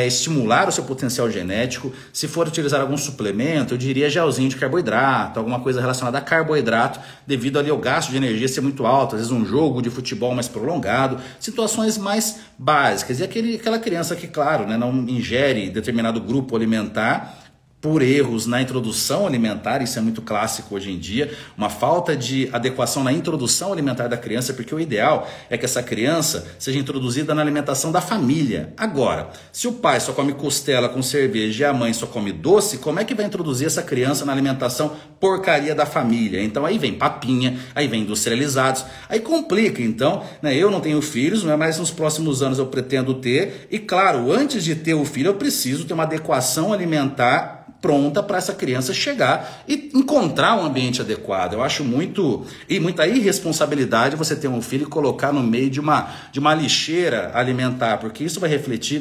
estimular o seu potencial genético. Se for utilizar algum suplemento, eu diria gelzinho de carboidrato, alguma coisa relacionada a carboidrato, devido ali ao gasto de energia ser muito alto, às vezes um jogo de futebol mais prolongado, situações mais básicas. E aquela criança que, claro, né, não ingere determinado grupo alimentar por erros na introdução alimentar, isso é muito clássico hoje em dia, uma falta de adequação na introdução alimentar da criança, porque o ideal é que essa criança seja introduzida na alimentação da família. Agora, se o pai só come costela com cerveja e a mãe só come doce, como é que vai introduzir essa criança na alimentação porcaria da família? Então aí vem papinha, aí vem industrializados, aí complica. Então, né, eu não tenho filhos, mas nos próximos anos eu pretendo ter, e claro, antes de ter o filho eu preciso ter uma adequação alimentar pronta para essa criança chegar e encontrar um ambiente adequado. Eu acho muita irresponsabilidade você ter um filho e colocar no meio de uma lixeira alimentar, porque isso vai refletir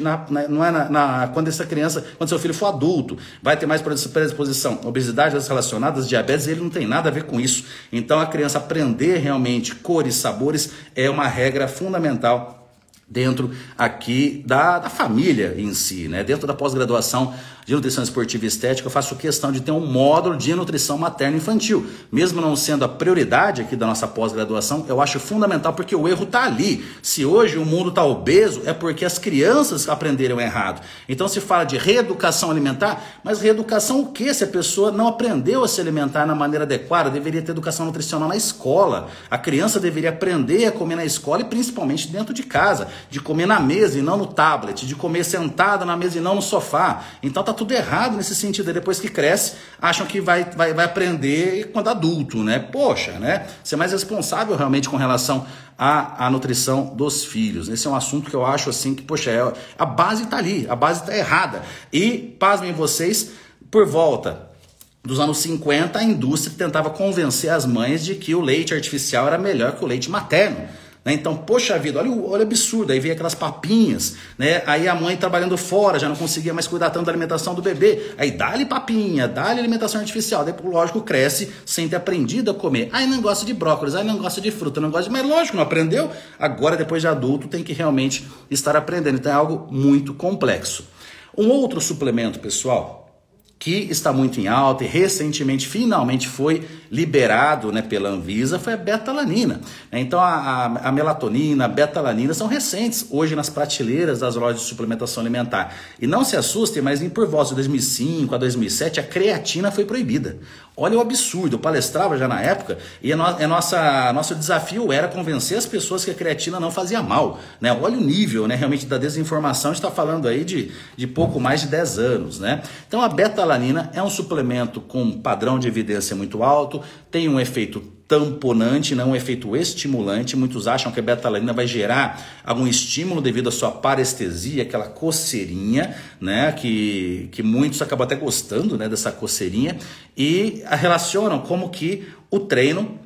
quando seu filho for adulto, vai ter mais predisposição, obesidade relacionadas, diabetes, ele não tem nada a ver com isso. Então a criança aprender realmente cores, sabores é uma regra fundamental dentro aqui da família em si, né? Dentro da pós-graduação de nutrição esportiva e estética, eu faço questão de ter um módulo de nutrição materno-infantil. Mesmo não sendo a prioridade aqui da nossa pós-graduação, eu acho fundamental porque o erro está ali. Se hoje o mundo está obeso, é porque as crianças aprenderam errado. Então se fala de reeducação alimentar, mas reeducação o quê? Se a pessoa não aprendeu a se alimentar na maneira adequada, deveria ter educação nutricional na escola. A criança deveria aprender a comer na escola e principalmente dentro de casa, de comer na mesa e não no tablet, de comer sentada na mesa e não no sofá. Então tá tudo errado nesse sentido. E depois que cresce, acham que vai aprender quando adulto, né? Poxa, né? Ser mais responsável realmente com relação à nutrição dos filhos. Esse é um assunto que eu acho assim que, poxa, a base tá ali, a base tá errada. E, pasmem vocês, por volta dos anos 50, a indústria tentava convencer as mães de que o leite artificial era melhor que o leite materno. Então, poxa vida, olha o absurdo, aí veio aquelas papinhas, né? Aí a mãe trabalhando fora, já não conseguia mais cuidar tanto da alimentação do bebê, aí dá-lhe papinha, dá-lhe alimentação artificial, daí lógico cresce sem ter aprendido a comer. Aí não gosta de brócolis, aí não gosta de fruta, não gosta de... Mas lógico, não aprendeu, agora depois de adulto tem que realmente estar aprendendo, então é algo muito complexo. Um outro suplemento, pessoal, que está muito em alta e recentemente finalmente foi liberado, né, pela Anvisa, foi a beta-alanina. Então a melatonina, a beta-alanina são recentes hoje nas prateleiras das lojas de suplementação alimentar. E não se assustem, mas por volta de 2005 a 2007 a creatina foi proibida. Olha o absurdo, eu palestrava já na época e nosso desafio era convencer as pessoas que a creatina não fazia mal, né? Olha o nível, né, realmente da desinformação, a gente está falando aí de pouco mais de 10 anos, né? Então a beta-alanina é um suplemento com padrão de evidência muito alto, tem um efeito tamponante, não um efeito estimulante. Muitos acham que a beta-alanina vai gerar algum estímulo devido à sua parestesia, aquela coceirinha, né? Que muitos acabam até gostando, né, dessa coceirinha, e relacionam como que o treino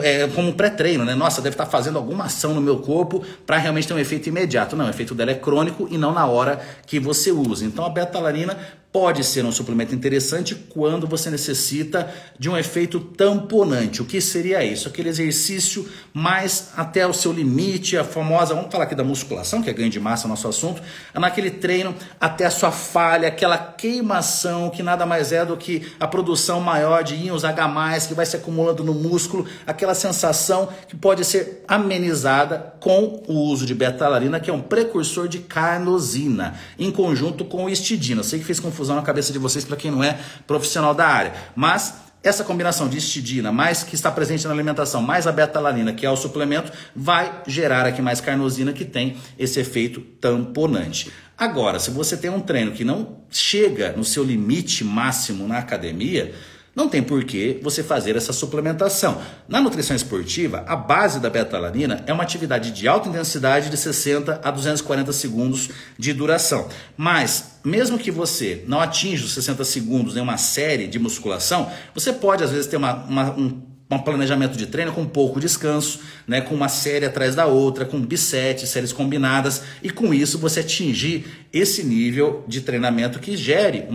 é como um pré-treino, né? Nossa, deve estar fazendo alguma ação no meu corpo para realmente ter um efeito imediato. Não, o efeito dela é crônico e não na hora que você usa. Então a beta-alanina pode ser um suplemento interessante quando você necessita de um efeito tamponante. O que seria isso? Aquele exercício mais até o seu limite, a famosa, vamos falar aqui da musculação, que é ganho de massa, nosso assunto, é naquele treino até a sua falha, aquela queimação que nada mais é do que a produção maior de íons H+, que vai se acumulando no músculo, aquela sensação que pode ser amenizada com o uso de beta-alanina, que é um precursor de carnosina, em conjunto com o histidina. Eu sei que fez confusão na cabeça de vocês para quem não é profissional da área, mas essa combinação de histidina, mais que está presente na alimentação, mais a beta-alanina, que é o suplemento, vai gerar aqui mais carnosina, que tem esse efeito tamponante. Agora, se você tem um treino que não chega no seu limite máximo na academia, não tem por que você fazer essa suplementação. Na nutrição esportiva, a base da beta-alanina é uma atividade de alta intensidade de 60 a 240 segundos de duração. Mas, mesmo que você não atinja os 60 segundos em uma série de musculação, você pode, às vezes, ter um planejamento de treino com pouco descanso, né, com uma série atrás da outra, com bisete, séries combinadas, e com isso você atingir esse nível de treinamento que gere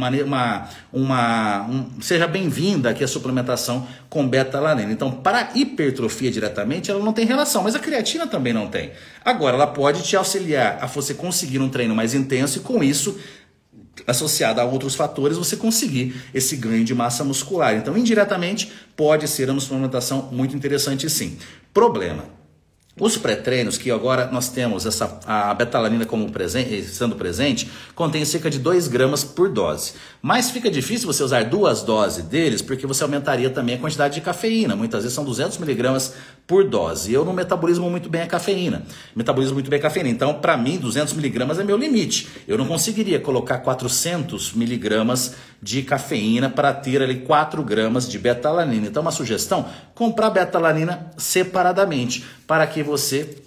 seja bem-vinda aqui a suplementação com beta-alanina. Então, para a hipertrofia diretamente, ela não tem relação, mas a creatina também não tem. Agora, ela pode te auxiliar a você conseguir um treino mais intenso e com isso, associado a outros fatores, você conseguir esse ganho de massa muscular. Então, indiretamente, pode ser uma suplementação muito interessante, sim. Problema: os pré-treinos, que agora nós temos a beta-alanina como sendo presente, contém cerca de 2 gramas por dose. Mas fica difícil você usar 2 doses deles, porque você aumentaria também a quantidade de cafeína. Muitas vezes são 200 miligramas por dose. Eu não metabolizo muito bem a cafeína. Então, para mim, 200 miligramas é meu limite. Eu não conseguiria colocar 400 miligramas de cafeína para ter ali 4 gramas de beta-alanina. Então, uma sugestão: comprar beta-alanina separadamente, para que você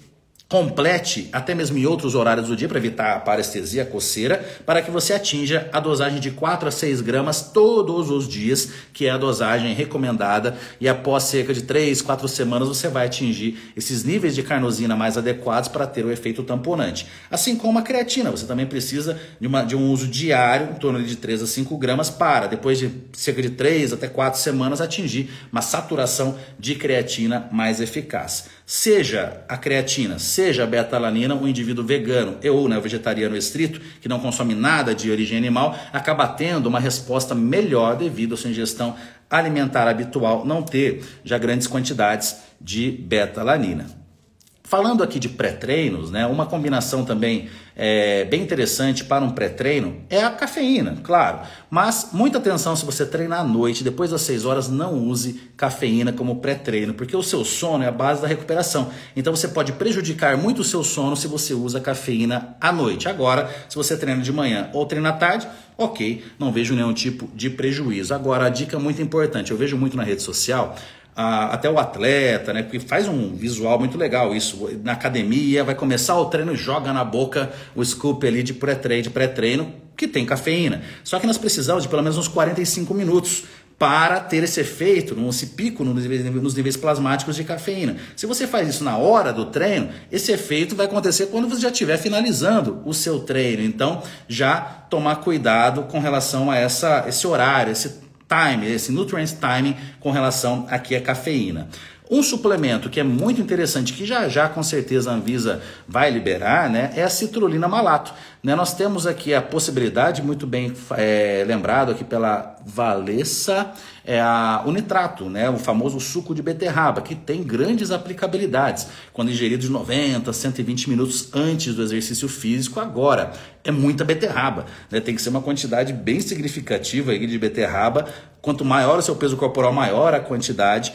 complete até mesmo em outros horários do dia, para evitar a parestesia, a coceira, para que você atinja a dosagem de 4 a 6 gramas todos os dias, que é a dosagem recomendada, e após cerca de 3, 4 semanas você vai atingir esses níveis de carnosina mais adequados para ter o efeito tamponante. Assim como a creatina, você também precisa de um uso diário, em torno de 3 a 5 gramas, para depois de cerca de 3 até 4 semanas atingir uma saturação de creatina mais eficaz. Seja a creatina, seja a beta-alanina, o indivíduo vegano ou vegetariano estrito, que não consome nada de origem animal, acaba tendo uma resposta melhor devido à sua ingestão alimentar habitual não ter já grandes quantidades de beta-alanina. Falando aqui de pré-treinos, né, uma combinação também bem interessante para um pré-treino é a cafeína, claro. Mas muita atenção, se você treinar à noite, depois das 6 horas, não use cafeína como pré-treino, porque o seu sono é a base da recuperação. Então você pode prejudicar muito o seu sono se você usa cafeína à noite. Agora, se você treina de manhã ou treina à tarde, ok, não vejo nenhum tipo de prejuízo. Agora, a dica muito importante, eu vejo muito na rede social, até o atleta, né, que faz um visual muito legal isso, na academia, vai começar o treino e joga na boca o scoop ali de pré-treino, que tem cafeína. Só que nós precisamos de pelo menos uns 45 minutos para ter esse efeito, esse pico nos níveis plasmáticos de cafeína. Se você faz isso na hora do treino, esse efeito vai acontecer quando você já estiver finalizando o seu treino. Então, já tomar cuidado com relação a esse horário, esse nutrient timing com relação aqui à cafeína. Um suplemento que é muito interessante, que já com certeza a Anvisa vai liberar, né, é a citrulina malato. Né, nós temos aqui a possibilidade, muito bem lembrado aqui pela Valessa, o nitrato, né, o famoso suco de beterraba, que tem grandes aplicabilidades quando ingerido de 90 a 120 minutos antes do exercício físico. Agora, é muita beterraba, né, tem que ser uma quantidade bem significativa aí de beterraba. Quanto maior o seu peso corporal, maior a quantidade.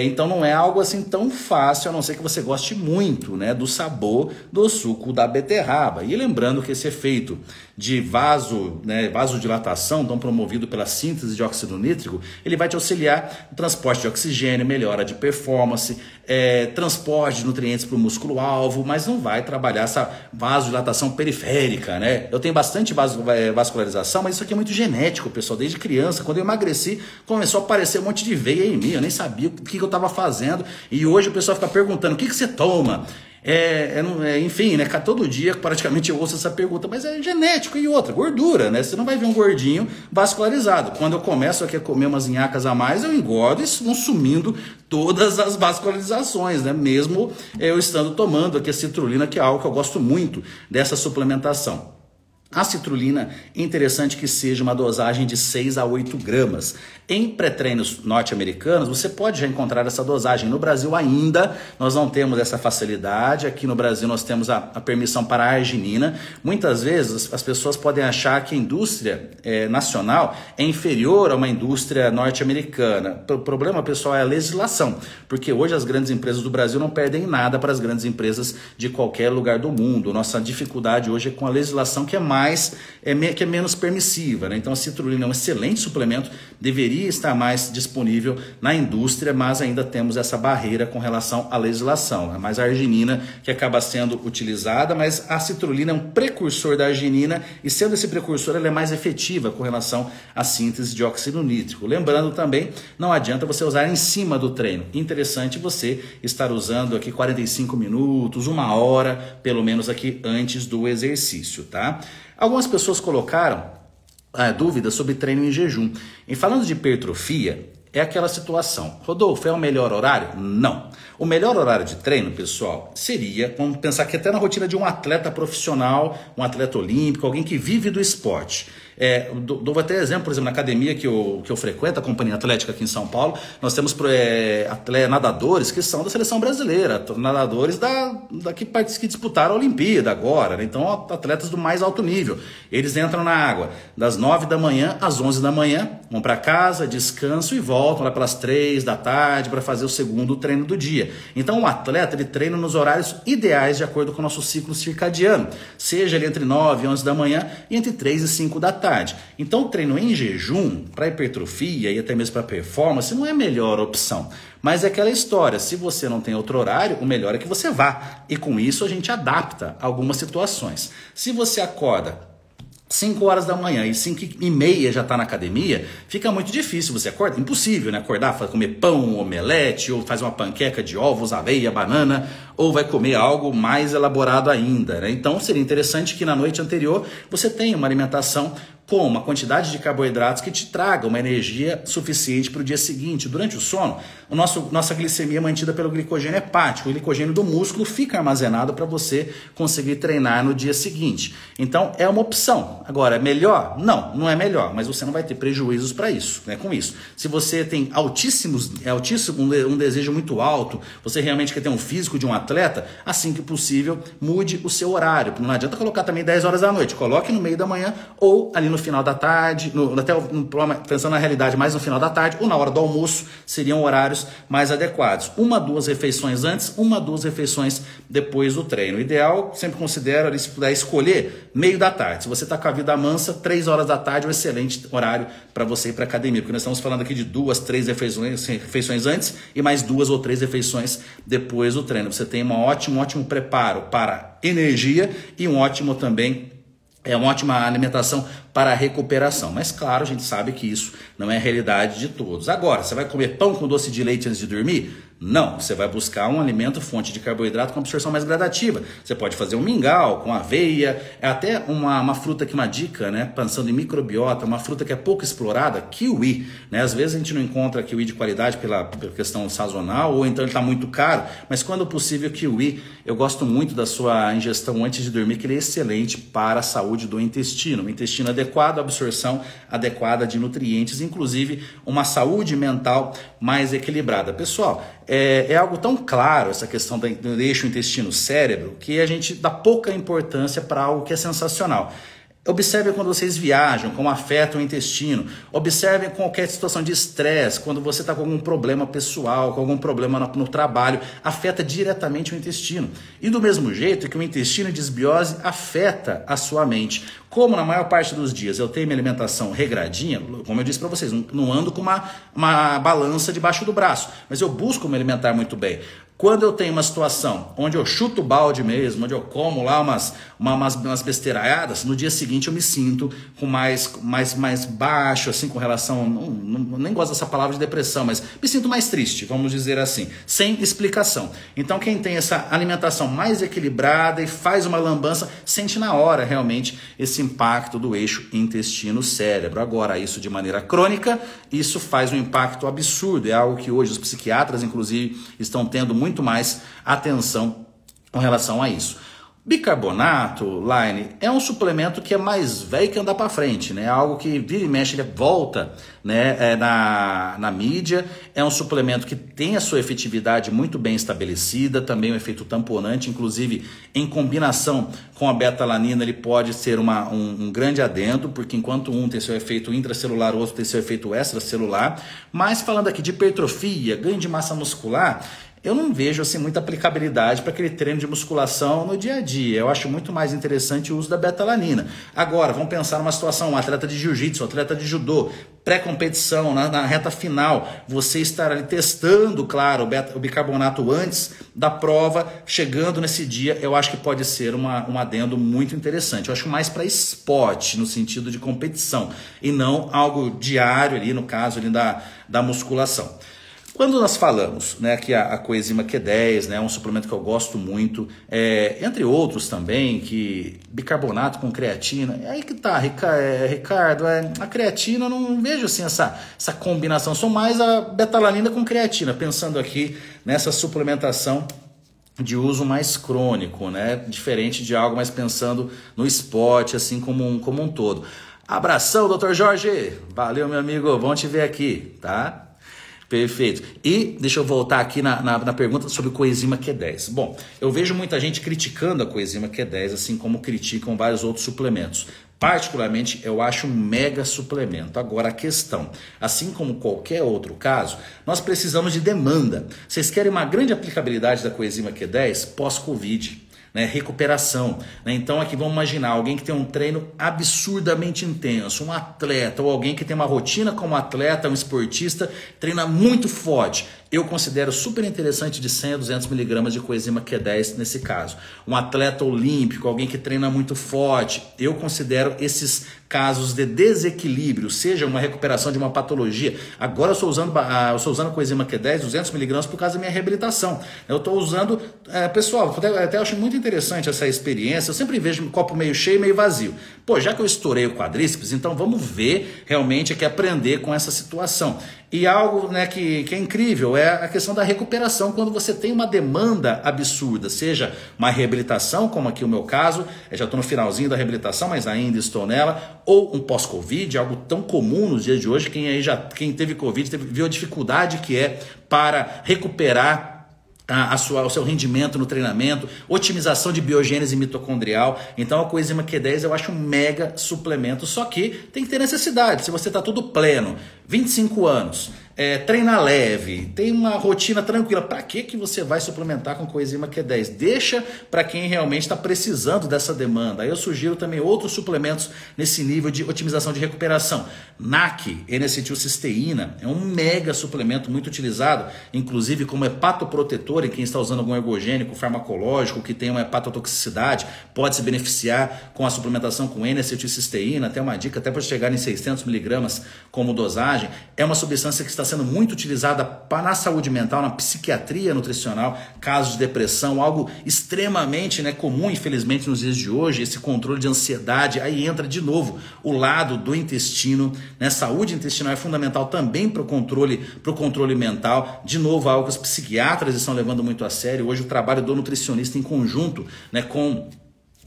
Então não é algo assim tão fácil, a não ser que você goste muito, né, do sabor do suco da beterraba. E lembrando que esse efeito de vasodilatação, tão promovido pela síntese de óxido nítrico, ele vai te auxiliar no transporte de oxigênio, melhora de performance, transporte de nutrientes para o músculo-alvo, mas não vai trabalhar essa vasodilatação periférica, né? Eu tenho bastante vascularização, mas isso aqui é muito genético, pessoal. Desde criança, quando eu emagreci, começou a aparecer um monte de veia em mim, eu nem sabia o que eu estava fazendo, e hoje o pessoal fica perguntando: o que você toma? Enfim, né? Todo dia praticamente eu ouço essa pergunta, mas é genético e outra, gordura, né? Você não vai ver um gordinho vascularizado. Quando eu começo aqui a comer umas nhacas a mais, eu engordo e vão sumindo todas as vascularizações, né? Mesmo eu estando tomando aqui a citrulina, que é algo que eu gosto muito dessa suplementação. A citrulina, interessante que seja uma dosagem de 6 a 8 gramas. Em pré-treinos norte-americanos, você pode já encontrar essa dosagem. No Brasil ainda, nós não temos essa facilidade. Aqui no Brasil nós temos a permissão para a arginina. Muitas vezes as pessoas podem achar que a indústria nacional é inferior a uma indústria norte-americana. O problema, pessoal, é a legislação. Porque hoje as grandes empresas do Brasil não perdem nada para as grandes empresas de qualquer lugar do mundo. Nossa dificuldade hoje é com a legislação que é menos permissiva, né? Então a citrulina é um excelente suplemento, deveria estar mais disponível na indústria, mas ainda temos essa barreira com relação à legislação. É mais a arginina que acaba sendo utilizada, mas a citrulina é um precursor da arginina e sendo esse precursor ela é mais efetiva com relação à síntese de óxido nítrico. Lembrando também, não adianta você usar em cima do treino. Interessante você estar usando aqui 45 minutos, 1 hora, pelo menos aqui antes do exercício, tá? Algumas pessoas colocaram dúvidas sobre treino em jejum. E falando de hipertrofia, é aquela situação. Rodolfo, é o melhor horário? Não. O melhor horário de treino, pessoal, seria, vamos pensar que até na rotina de um atleta profissional, um atleta olímpico, alguém que vive do esporte. Dou até exemplo, por exemplo, na academia que eu frequento, a Companhia Atlética aqui em São Paulo, nós temos nadadores que são da seleção brasileira, nadadores que disputaram a Olimpíada agora, né? Então atletas do mais alto nível. Eles entram na água das 9 da manhã às 11 da manhã, vão para casa, descansam e voltam lá pelas 3 da tarde para fazer o segundo treino do dia. Então o atleta ele treina nos horários ideais de acordo com o nosso ciclo circadiano, seja ele entre 9 e 11 da manhã e entre 3 e 5 da tarde. Então o treino em jejum para hipertrofia e até mesmo para performance não é a melhor opção. Mas é aquela história, se você não tem outro horário, o melhor é que você vá. E com isso a gente adapta algumas situações. Se você acorda 5 horas da manhã e 5h30 já está na academia, fica muito difícil você acordar, impossível, né? Acordar, comer pão, omelete, ou faz uma panqueca de ovos, aveia, banana, ou vai comer algo mais elaborado ainda, né? Então seria interessante que na noite anterior você tenha uma alimentação com uma quantidade de carboidratos que te traga uma energia suficiente para o dia seguinte. Durante o sono, nossa glicemia é mantida pelo glicogênio hepático. O glicogênio do músculo fica armazenado para você conseguir treinar no dia seguinte. Então, é uma opção. Agora, é melhor? Não, não é melhor, mas você não vai ter prejuízos para isso, né? Com isso. Se você tem um desejo muito alto, você realmente quer ter um físico de um atleta, assim que possível, mude o seu horário. Não adianta colocar também 10 horas da noite. Coloque no meio da manhã ou ali no final da tarde, pensando na realidade, mais no final da tarde ou na hora do almoço, seriam horários mais adequados. 1 a 2 refeições antes, 1 a 2 refeições depois do treino. O ideal, sempre considero, ali, se puder escolher, meio da tarde. Se você está com a vida mansa, 3 horas da tarde é um excelente horário para você ir para a academia, porque nós estamos falando aqui de 2, 3 refeições antes e mais 2 ou 3 refeições depois do treino. Você tem um ótimo preparo para energia e uma ótima alimentação para a recuperação. Mas claro, a gente sabe que isso não é a realidade de todos. Agora, você vai comer pão com doce de leite antes de dormir? Não, você vai buscar um alimento fonte de carboidrato com absorção mais gradativa. Você pode fazer um mingau com aveia, é até uma fruta que uma dica, né? Pensando em microbiota, uma fruta que é pouco explorada, kiwi, né? Às vezes a gente não encontra kiwi de qualidade pela questão sazonal, ou então ele está muito caro, mas quando possível kiwi, eu gosto muito da sua ingestão antes de dormir, que ele é excelente para a saúde do intestino. Um intestino adequado, absorção adequada de nutrientes, inclusive uma saúde mental mais equilibrada. Pessoal, é algo tão claro essa questão do eixo intestino-cérebro que a gente dá pouca importância para algo que é sensacional. Observe quando vocês viajam, como afeta o intestino. Observe qualquer situação de estresse, quando você está com algum problema pessoal, com algum problema no trabalho, afeta diretamente o intestino. E do mesmo jeito que o intestino de desbiose afeta a sua mente. Como na maior parte dos dias eu tenho minha alimentação regradinha, como eu disse para vocês, não ando com uma balança debaixo do braço, mas eu busco me alimentar muito bem. Quando eu tenho uma situação onde eu chuto o balde mesmo, onde eu como lá umas besteiraiadas, no dia seguinte eu me sinto com mais baixo, assim, com relação, nem gosto dessa palavra de depressão, mas me sinto mais triste, vamos dizer assim, sem explicação. Então quem tem essa alimentação mais equilibrada e faz uma lambança, sente na hora realmente esse impacto do eixo intestino-cérebro. Agora, isso de maneira crônica, isso faz um impacto absurdo, é algo que hoje os psiquiatras, inclusive, estão tendo muito mais atenção com relação a isso. Bicarbonato, Line, é um suplemento que é mais velho que andar para frente, né? Algo que vira e mexe, ele volta, né, na mídia. É um suplemento que tem a sua efetividade muito bem estabelecida, também um efeito tamponante, inclusive em combinação com a beta-alanina ele pode ser um grande adendo, porque enquanto um tem seu efeito intracelular, o outro tem seu efeito extracelular. Mas falando aqui de hipertrofia, ganho de massa muscular, eu não vejo assim muita aplicabilidade para aquele treino de musculação no dia a dia. Eu acho muito mais interessante o uso da beta-alanina. Agora, vamos pensar numa situação, um atleta de jiu-jitsu, um atleta de judô, pré-competição, na reta final, você estar ali testando, claro, o bicarbonato antes da prova, chegando nesse dia, eu acho que pode ser um adendo muito interessante. Eu acho mais para esporte, no sentido de competição, e não algo diário ali, no caso ali da musculação. Quando nós falamos, né, que a coenzima Q10, né, é um suplemento que eu gosto muito, entre outros também, que bicarbonato com creatina, é aí que tá, Ricardo, a creatina eu não vejo assim essa combinação, sou mais a beta-alanina com creatina, pensando aqui nessa suplementação de uso mais crônico, né, diferente de algo mais pensando no esporte, assim como um todo. Abração, Dr. Jorge, valeu meu amigo, bom te ver aqui, tá? Perfeito. E deixa eu voltar aqui na pergunta sobre coenzima Q10. Bom, eu vejo muita gente criticando a coenzima Q10, assim como criticam vários outros suplementos. Particularmente, eu acho um mega suplemento. Agora, a questão, assim como qualquer outro caso, nós precisamos de demanda. Vocês querem uma grande aplicabilidade da coenzima Q10 pós-Covid? Né, recuperação, né? Então aqui vamos imaginar alguém que tem um treino absurdamente intenso, um atleta ou alguém que tem uma rotina como atleta, um esportista, treina muito forte. Eu considero super interessante de 100 a 200 miligramas de coenzima Q10 nesse caso. Um atleta olímpico, alguém que treina muito forte, eu considero esses casos de desequilíbrio, seja uma recuperação de uma patologia. Agora eu estou usando coenzima Q10, 200 miligramas por causa da minha reabilitação. Eu estou usando, pessoal, até acho muito interessante essa experiência. Eu sempre vejo um copo meio cheio, meio vazio. Pô, já que eu estourei o quadríceps, então vamos ver realmente aqui, aprender com essa situação. E algo, né, que é incrível é a questão da recuperação, quando você tem uma demanda absurda, seja uma reabilitação, como aqui o meu caso, eu já estou no finalzinho da reabilitação, mas ainda estou nela, ou um pós-Covid, algo tão comum nos dias de hoje. Quem teve Covid viu a dificuldade que é para recuperar o seu rendimento no treinamento, otimização de biogênese mitocondrial. Então a coenzima Q10 eu acho um mega suplemento, só que tem que ter necessidade. Se você está tudo pleno, 25 anos, treina leve, tem uma rotina tranquila, para que você vai suplementar com coenzima Q10? Deixa para quem realmente está precisando dessa demanda. Aí eu sugiro também outros suplementos nesse nível de otimização de recuperação. NAC, N-acetilcisteína, é um mega suplemento muito utilizado, inclusive como hepatoprotetor em quem está usando algum ergogênico farmacológico que tem uma hepatotoxicidade, pode se beneficiar com a suplementação com N-acetilcisteína, até uma dica, até para chegar em 600 miligramas como dosagem. É uma substância que está sendo muito utilizada na saúde mental, na psiquiatria nutricional, casos de depressão, algo extremamente, né, comum, infelizmente, nos dias de hoje, esse controle de ansiedade. Aí entra de novo o lado do intestino, né? Saúde intestinal é fundamental também para o controle mental. De novo, algo que os psiquiatras estão levando muito a sério. Hoje o trabalho do nutricionista em conjunto, né, com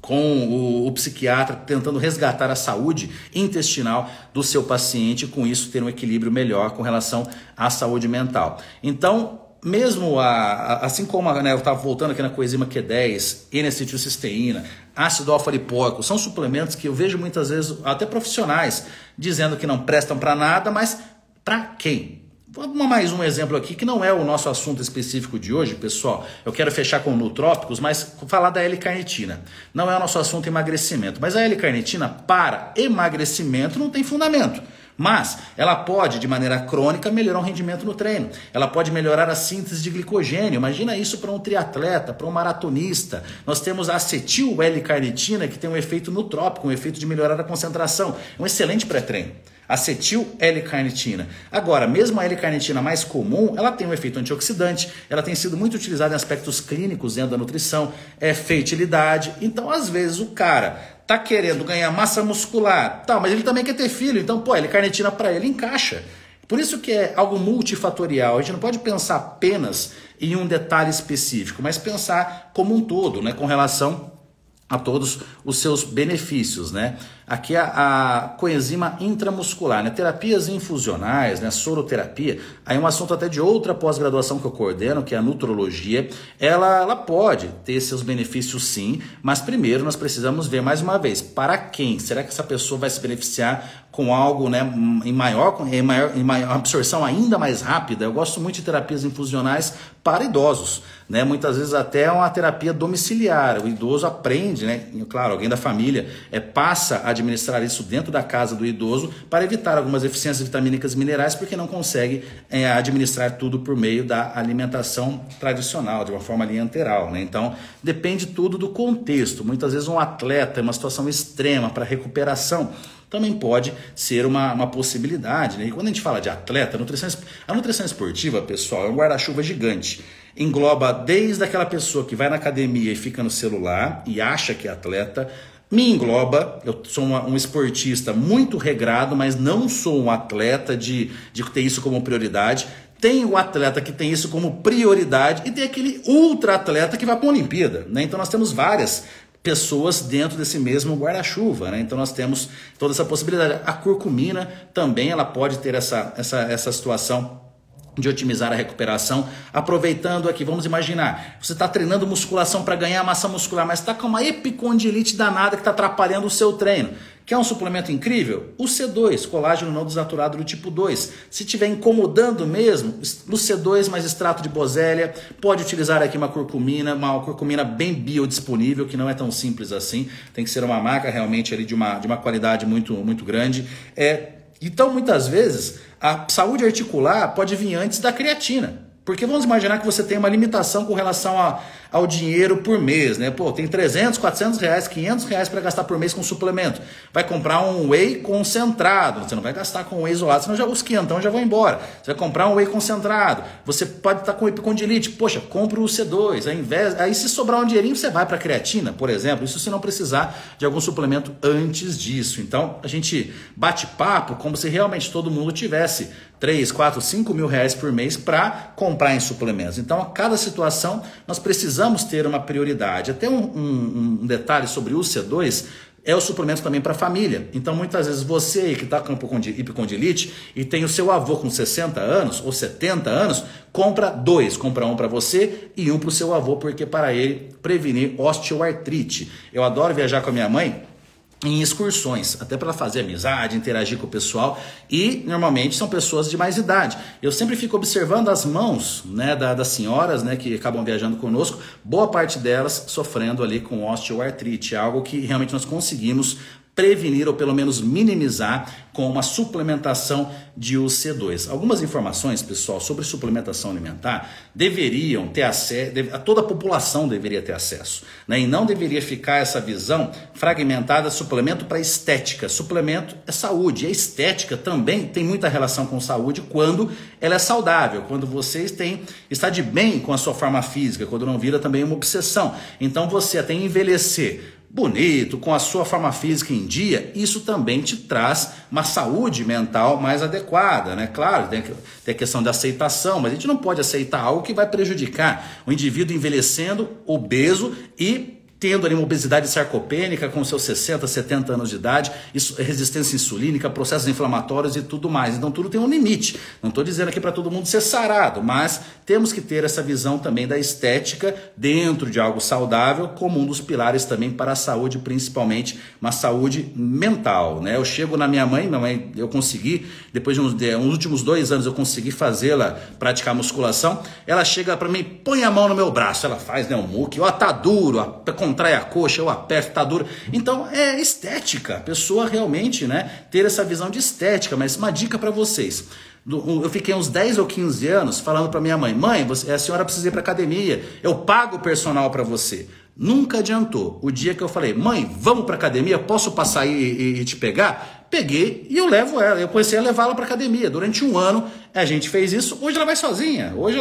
o psiquiatra, tentando resgatar a saúde intestinal do seu paciente e com isso ter um equilíbrio melhor com relação à saúde mental. Então, mesmo assim como, né, eu estava voltando aqui na coenzima Q10, N-acetilcisteína, ácido alfa-lipoico, são suplementos que eu vejo muitas vezes até profissionais dizendo que não prestam para nada, mas para quem? Vamos mais um exemplo aqui, que não é o nosso assunto específico de hoje, pessoal. Eu quero fechar com nootrópicos, mas falar da L-carnitina. Não é o nosso assunto emagrecimento, mas a L-carnitina para emagrecimento não tem fundamento. Mas ela pode, de maneira crônica, melhorar o rendimento no treino. Ela pode melhorar a síntese de glicogênio. Imagina isso para um triatleta, para um maratonista. Nós temos a acetil L-carnitina, que tem um efeito nutrópico, um efeito de melhorar a concentração. É um excelente pré-treino. Acetil L-carnitina. Agora, mesmo a L-carnitina mais comum, ela tem um efeito antioxidante, ela tem sido muito utilizada em aspectos clínicos dentro da nutrição, fertilidade. Então, às vezes, o cara tá querendo ganhar massa muscular, tá, mas ele também quer ter filho, então, pô, a L-carnitina para ele encaixa. Por isso que é algo multifatorial, a gente não pode pensar apenas em um detalhe específico, mas pensar como um todo, né, com relação a todos os seus benefícios, né? Aqui a coenzima intramuscular, né? Terapias infusionais, né? Soroterapia, aí um assunto até de outra pós-graduação que eu coordeno, que é a nutrologia, ela pode ter seus benefícios sim, mas primeiro nós precisamos ver mais uma vez, para quem? Será que essa pessoa vai se beneficiar com algo, né, em maior absorção ainda mais rápida? Eu gosto muito de terapias infusionais para idosos, né? Muitas vezes até é uma terapia domiciliar, o idoso aprende, né? Claro, alguém da família passa a administrar isso dentro da casa do idoso para evitar algumas deficiências vitamínicas e minerais, porque não consegue administrar tudo por meio da alimentação tradicional, de uma forma ali enteral, né? Então, depende tudo do contexto. Muitas vezes um atleta em uma situação extrema para recuperação também pode ser uma possibilidade, né? E quando a gente fala de atleta, a nutrição esportiva, pessoal, é um guarda-chuva gigante. Engloba desde aquela pessoa que vai na academia e fica no celular e acha que é atleta, me engloba, eu sou um esportista muito regrado, mas não sou um atleta de ter isso como prioridade. Tem o atleta que tem isso como prioridade e tem aquele ultra atleta que vai para uma Olimpíada, né? Então nós temos várias pessoas dentro desse mesmo guarda-chuva, né? Então nós temos toda essa possibilidade. A curcumina também ela pode ter essa situação de otimizar a recuperação, aproveitando aqui, vamos imaginar, você está treinando musculação para ganhar massa muscular, mas está com uma epicondilite danada que está atrapalhando o seu treino. Quer um suplemento incrível? O C2, colágeno não desnaturado do tipo 2. Se estiver incomodando mesmo, o C2 mais extrato de bosélia, pode utilizar aqui uma curcumina bem biodisponível, que não é tão simples assim, tem que ser uma marca realmente ali de uma qualidade muito, muito grande. Então, muitas vezes, a saúde articular pode vir antes da creatina. Porque vamos imaginar que você tem uma limitação com relação ao dinheiro por mês, né? Pô, tem 300, 400 reais, 500 reais para gastar por mês com suplemento. Vai comprar um whey concentrado. Você não vai gastar com whey isolado, senão os 500 já vão embora. Você vai comprar um whey concentrado. Você pode estar com epicondilite. Poxa, compra o C2. Aí se sobrar um dinheirinho, você vai para a creatina, por exemplo. Isso se não precisar de algum suplemento antes disso. Então, a gente bate papo como se realmente todo mundo tivesse 3, 4, 5 mil reais por mês para comprar em suplementos. Então, a cada situação, nós precisamos ter uma prioridade. Até um detalhe sobre o C2 é o suplemento também para a família. Então, muitas vezes, você que está com hipocondilite e tem o seu avô com 60 anos ou 70 anos, compra dois. Compra um para você e um para o seu avô, porque para ele prevenir osteoartrite. Eu adoro viajar com a minha mãe em excursões, até para fazer amizade, interagir com o pessoal, e normalmente são pessoas de mais idade. Eu sempre fico observando as mãos, né, das senhoras, né, que acabam viajando conosco, boa parte delas sofrendo ali com osteoartrite, algo que realmente nós conseguimos prevenir ou pelo menos minimizar com uma suplementação de UC2. Algumas informações, pessoal, sobre suplementação alimentar deveriam ter acesso, toda a população deveria ter acesso, né? E não deveria ficar essa visão fragmentada, suplemento para estética. Suplemento é saúde, e a estética também tem muita relação com saúde quando ela é saudável, quando você está de bem com a sua forma física, quando não vira também uma obsessão. Então você até envelhecer bonito, com a sua forma física em dia, isso também te traz uma saúde mental mais adequada, né? Claro, tem a questão da aceitação, mas a gente não pode aceitar algo que vai prejudicar o indivíduo envelhecendo, obeso e tendo ali uma obesidade sarcopênica com seus 60, 70 anos de idade, resistência insulínica, processos inflamatórios e tudo mais. Então tudo tem um limite. Não estou dizendo aqui para todo mundo ser sarado, mas temos que ter essa visão também da estética dentro de algo saudável, como um dos pilares também para a saúde, principalmente uma saúde mental, né? Eu chego na minha mãe, eu consegui, depois de uns últimos 2 anos eu consegui fazê-la praticar musculação, ela chega para mim, põe a mão no meu braço, ela faz, né, um muque, ó, tá duro, contrai a coxa, eu aperto, tá duro. Então é estética, a pessoa realmente, né, ter essa visão de estética. Mas uma dica para vocês. Eu fiquei uns 10 ou 15 anos falando para minha mãe, a senhora precisa ir para academia, eu pago o personal para você. Nunca adiantou. O dia que eu falei, mãe, vamos para academia, posso passar aí e te pegar? Peguei e eu levo ela. Eu comecei a levá-la para academia. Durante um ano a gente fez isso. Hoje ela vai sozinha. Hoje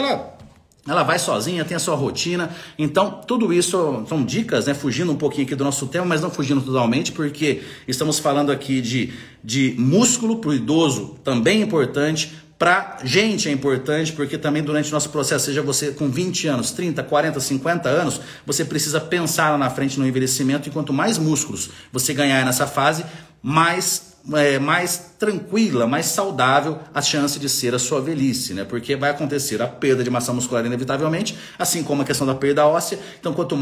ela vai sozinha, tem a sua rotina. Então, tudo isso são dicas, né? Fugindo um pouquinho aqui do nosso tema, mas não fugindo totalmente, porque estamos falando aqui de músculo para o idoso, também importante. Para gente é importante, porque também durante o nosso processo, seja você com 20 anos, 30, 40, 50 anos, você precisa pensar lá na frente no envelhecimento, e quanto mais músculos você ganhar nessa fase, mais tranquila, mais saudável a chance de ser a sua velhice, né? Porque vai acontecer a perda de massa muscular inevitavelmente, assim como a questão da perda óssea. Então, quanto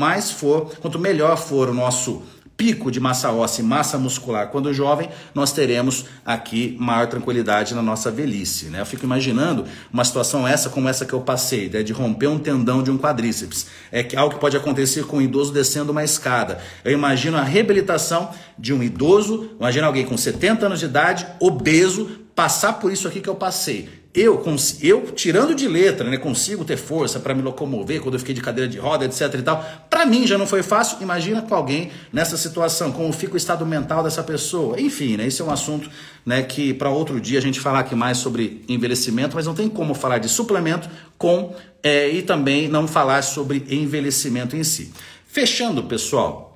melhor for o nosso pico de massa óssea e massa muscular quando jovem, nós teremos aqui maior tranquilidade na nossa velhice, né? Eu fico imaginando uma situação como essa que eu passei, né, de romper um tendão de um quadríceps. É algo que pode acontecer com um idoso descendo uma escada. Eu imagino a reabilitação de um idoso, imagina alguém com 70 anos de idade, obeso, passar por isso aqui que eu passei. Eu tirando de letra, né, consigo ter força para me locomover quando eu fiquei de cadeira de roda, etc e tal. Para mim já não foi fácil, imagina com alguém nessa situação, como fica o estado mental dessa pessoa. Enfim, né, esse é um assunto, né, que para outro dia a gente falar aqui mais sobre envelhecimento, mas não tem como falar de suplemento e também não falar sobre envelhecimento em si. Fechando, pessoal,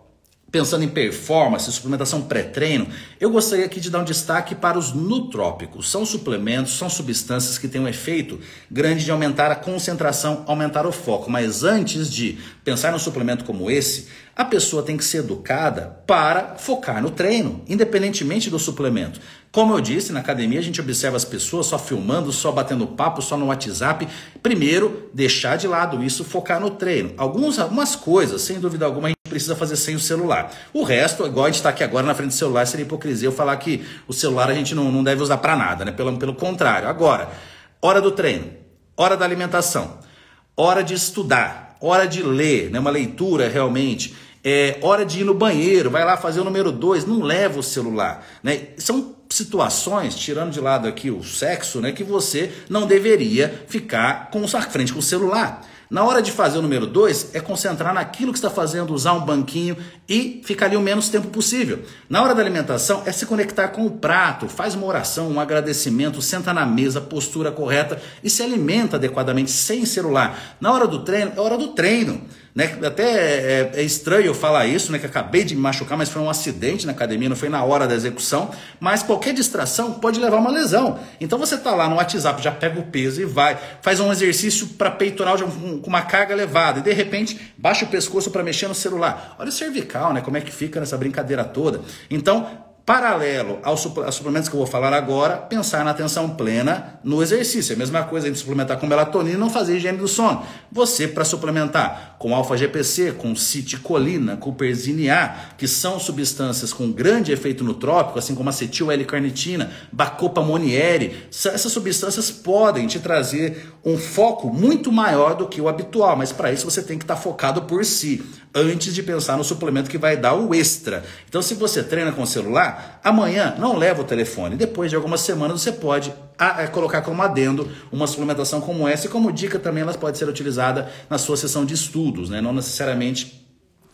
pensando em performance, suplementação pré-treino, eu gostaria aqui de dar um destaque para os nutrópicos. São suplementos, são substâncias que têm um efeito grande de aumentar a concentração, aumentar o foco. Mas antes de pensar num suplemento como esse, a pessoa tem que ser educada para focar no treino, independentemente do suplemento. Como eu disse, na academia a gente observa as pessoas só filmando, só batendo papo, só no WhatsApp. Primeiro, deixar de lado isso, focar no treino. Algumas coisas, sem dúvida alguma, a gente precisa fazer sem o celular. O resto, igual a gente está aqui agora na frente do celular, seria hipocrisia eu falar que o celular a gente não deve usar para nada, né? Pelo contrário. Agora, hora do treino, hora da alimentação, hora de estudar, hora de ler, né? Uma leitura realmente. Hora de ir no banheiro, vai lá fazer o número 2, não leva o celular, né? São situações, tirando de lado aqui o sexo, né, que você não deveria ficar à frente com o celular. Na hora de fazer o número 2, é concentrar naquilo que está fazendo, usar um banquinho e ficar ali o menos tempo possível. Na hora da alimentação, é se conectar com o prato, faz uma oração, um agradecimento, senta na mesa, postura correta e se alimenta adequadamente sem celular. Na hora do treino, é hora do treino. Né? Até é estranho eu falar isso, né? Que acabei de me machucar, mas foi um acidente na academia, não foi na hora da execução. Mas qualquer distração pode levar a uma lesão. Então você tá lá no WhatsApp, já pega o peso e faz um exercício para peitoral com uma carga elevada e de repente baixa o pescoço para mexer no celular. Olha o cervical, né? Como é que fica nessa brincadeira toda. Então, paralelo aos suplementos que eu vou falar agora, pensar na atenção plena no exercício. É a mesma coisa de suplementar com melatonina e não fazer higiene do sono. Você, para suplementar com alfa-GPC, com citicolina, com cuperzina, que são substâncias com grande efeito nutrópico, assim como acetil L-carnitina, Bacopa Monnieri, essas substâncias podem te trazer um foco muito maior do que o habitual, mas para isso você tem que estar focado por si, antes de pensar no suplemento que vai dar o extra. Então, se você treina com o celular, amanhã não leva o telefone. Depois de algumas semanas você pode colocar como adendo uma suplementação como essa, e como dica também ela pode ser utilizada na sua sessão de estudos, né? Não necessariamente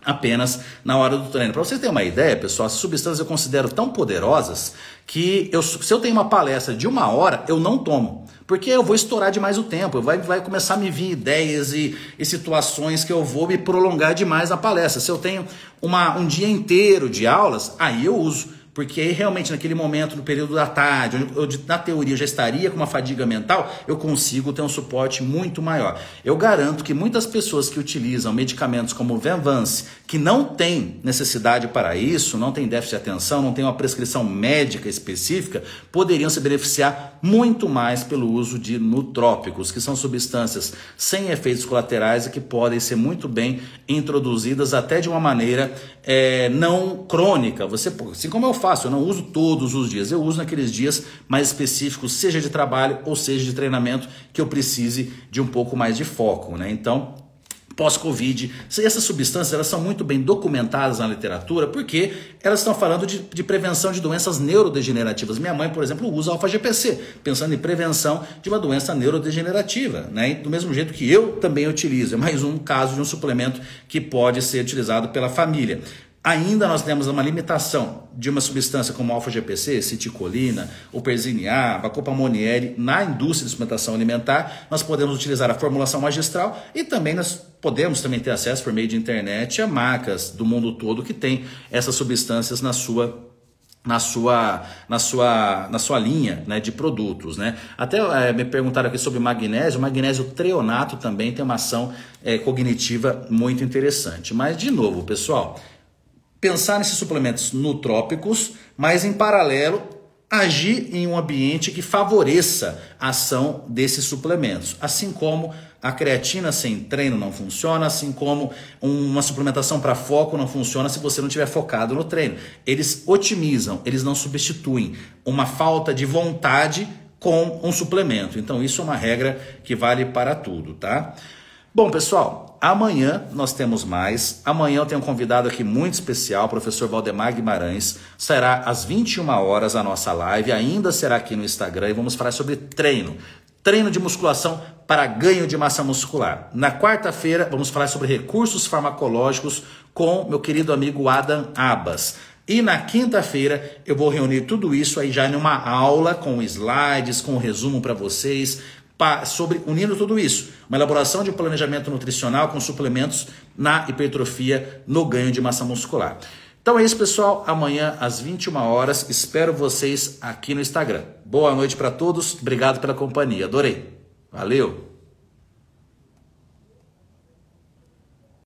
apenas na hora do treino. Para vocês terem uma ideia, pessoal, essas substâncias eu considero tão poderosas que se eu tenho uma palestra de 1 hora, eu não tomo. Porque eu vou estourar demais o tempo, vai começar a me vir ideias e situações que eu vou me prolongar demais na palestra. Se eu tenho um dia inteiro de aulas, aí eu uso. Porque aí realmente naquele momento, no período da tarde, onde na teoria eu já estaria com uma fadiga mental, eu consigo ter um suporte muito maior. Eu garanto que muitas pessoas que utilizam medicamentos como o Venvance, que não tem necessidade para isso, não tem déficit de atenção, não tem uma prescrição médica específica, poderiam se beneficiar muito mais pelo uso de nutrópicos, que são substâncias sem efeitos colaterais e que podem ser muito bem introduzidas até de uma maneira não crônica. Assim como eu faço, eu não uso todos os dias, eu uso naqueles dias mais específicos, seja de trabalho ou seja de treinamento, que eu precise de um pouco mais de foco, né? Então, pós-Covid. Essas substâncias elas são muito bem documentadas na literatura porque elas estão falando de prevenção de doenças neurodegenerativas. Minha mãe, por exemplo, usa alfa-GPC, pensando em prevenção de uma doença neurodegenerativa, né? E do mesmo jeito que eu também utilizo. É mais um caso de um suplemento que pode ser utilizado pela família. Ainda nós temos uma limitação de uma substância como alfa-GPC, citicolina, uperzine-A, Bacopa Monnieri. Na indústria de suplementação alimentar, nós podemos utilizar a formulação magistral e também nós podemos também ter acesso por meio de internet a marcas do mundo todo que tem essas substâncias na sua linha, né, de produtos, né? Até me perguntaram aqui sobre magnésio. O magnésio treonato também tem uma ação cognitiva muito interessante. Mas, de novo, pessoal, pensar nesses suplementos nutrópicos, mas em paralelo agir em um ambiente que favoreça a ação desses suplementos, assim como a creatina sem treino não funciona, assim como uma suplementação para foco não funciona se você não estiver focado no treino. Eles otimizam, eles não substituem uma falta de vontade com um suplemento. Então isso é uma regra que vale para tudo, tá? Bom, pessoal, amanhã nós temos mais. Amanhã eu tenho um convidado aqui muito especial, o professor Valdemar Guimarães. Será às 21 horas a nossa live, ainda será aqui no Instagram e vamos falar sobre treino. Treino de musculação para ganho de massa muscular. Na quarta-feira vamos falar sobre recursos farmacológicos com meu querido amigo Adam Abbas. E na quinta-feira eu vou reunir tudo isso aí já em uma aula com slides, com resumo para vocês, sobre unindo tudo isso, uma elaboração de um planejamento nutricional com suplementos na hipertrofia, no ganho de massa muscular. Então é isso, pessoal. Amanhã às 21 horas, espero vocês aqui no Instagram. Boa noite para todos, obrigado pela companhia, adorei. Valeu!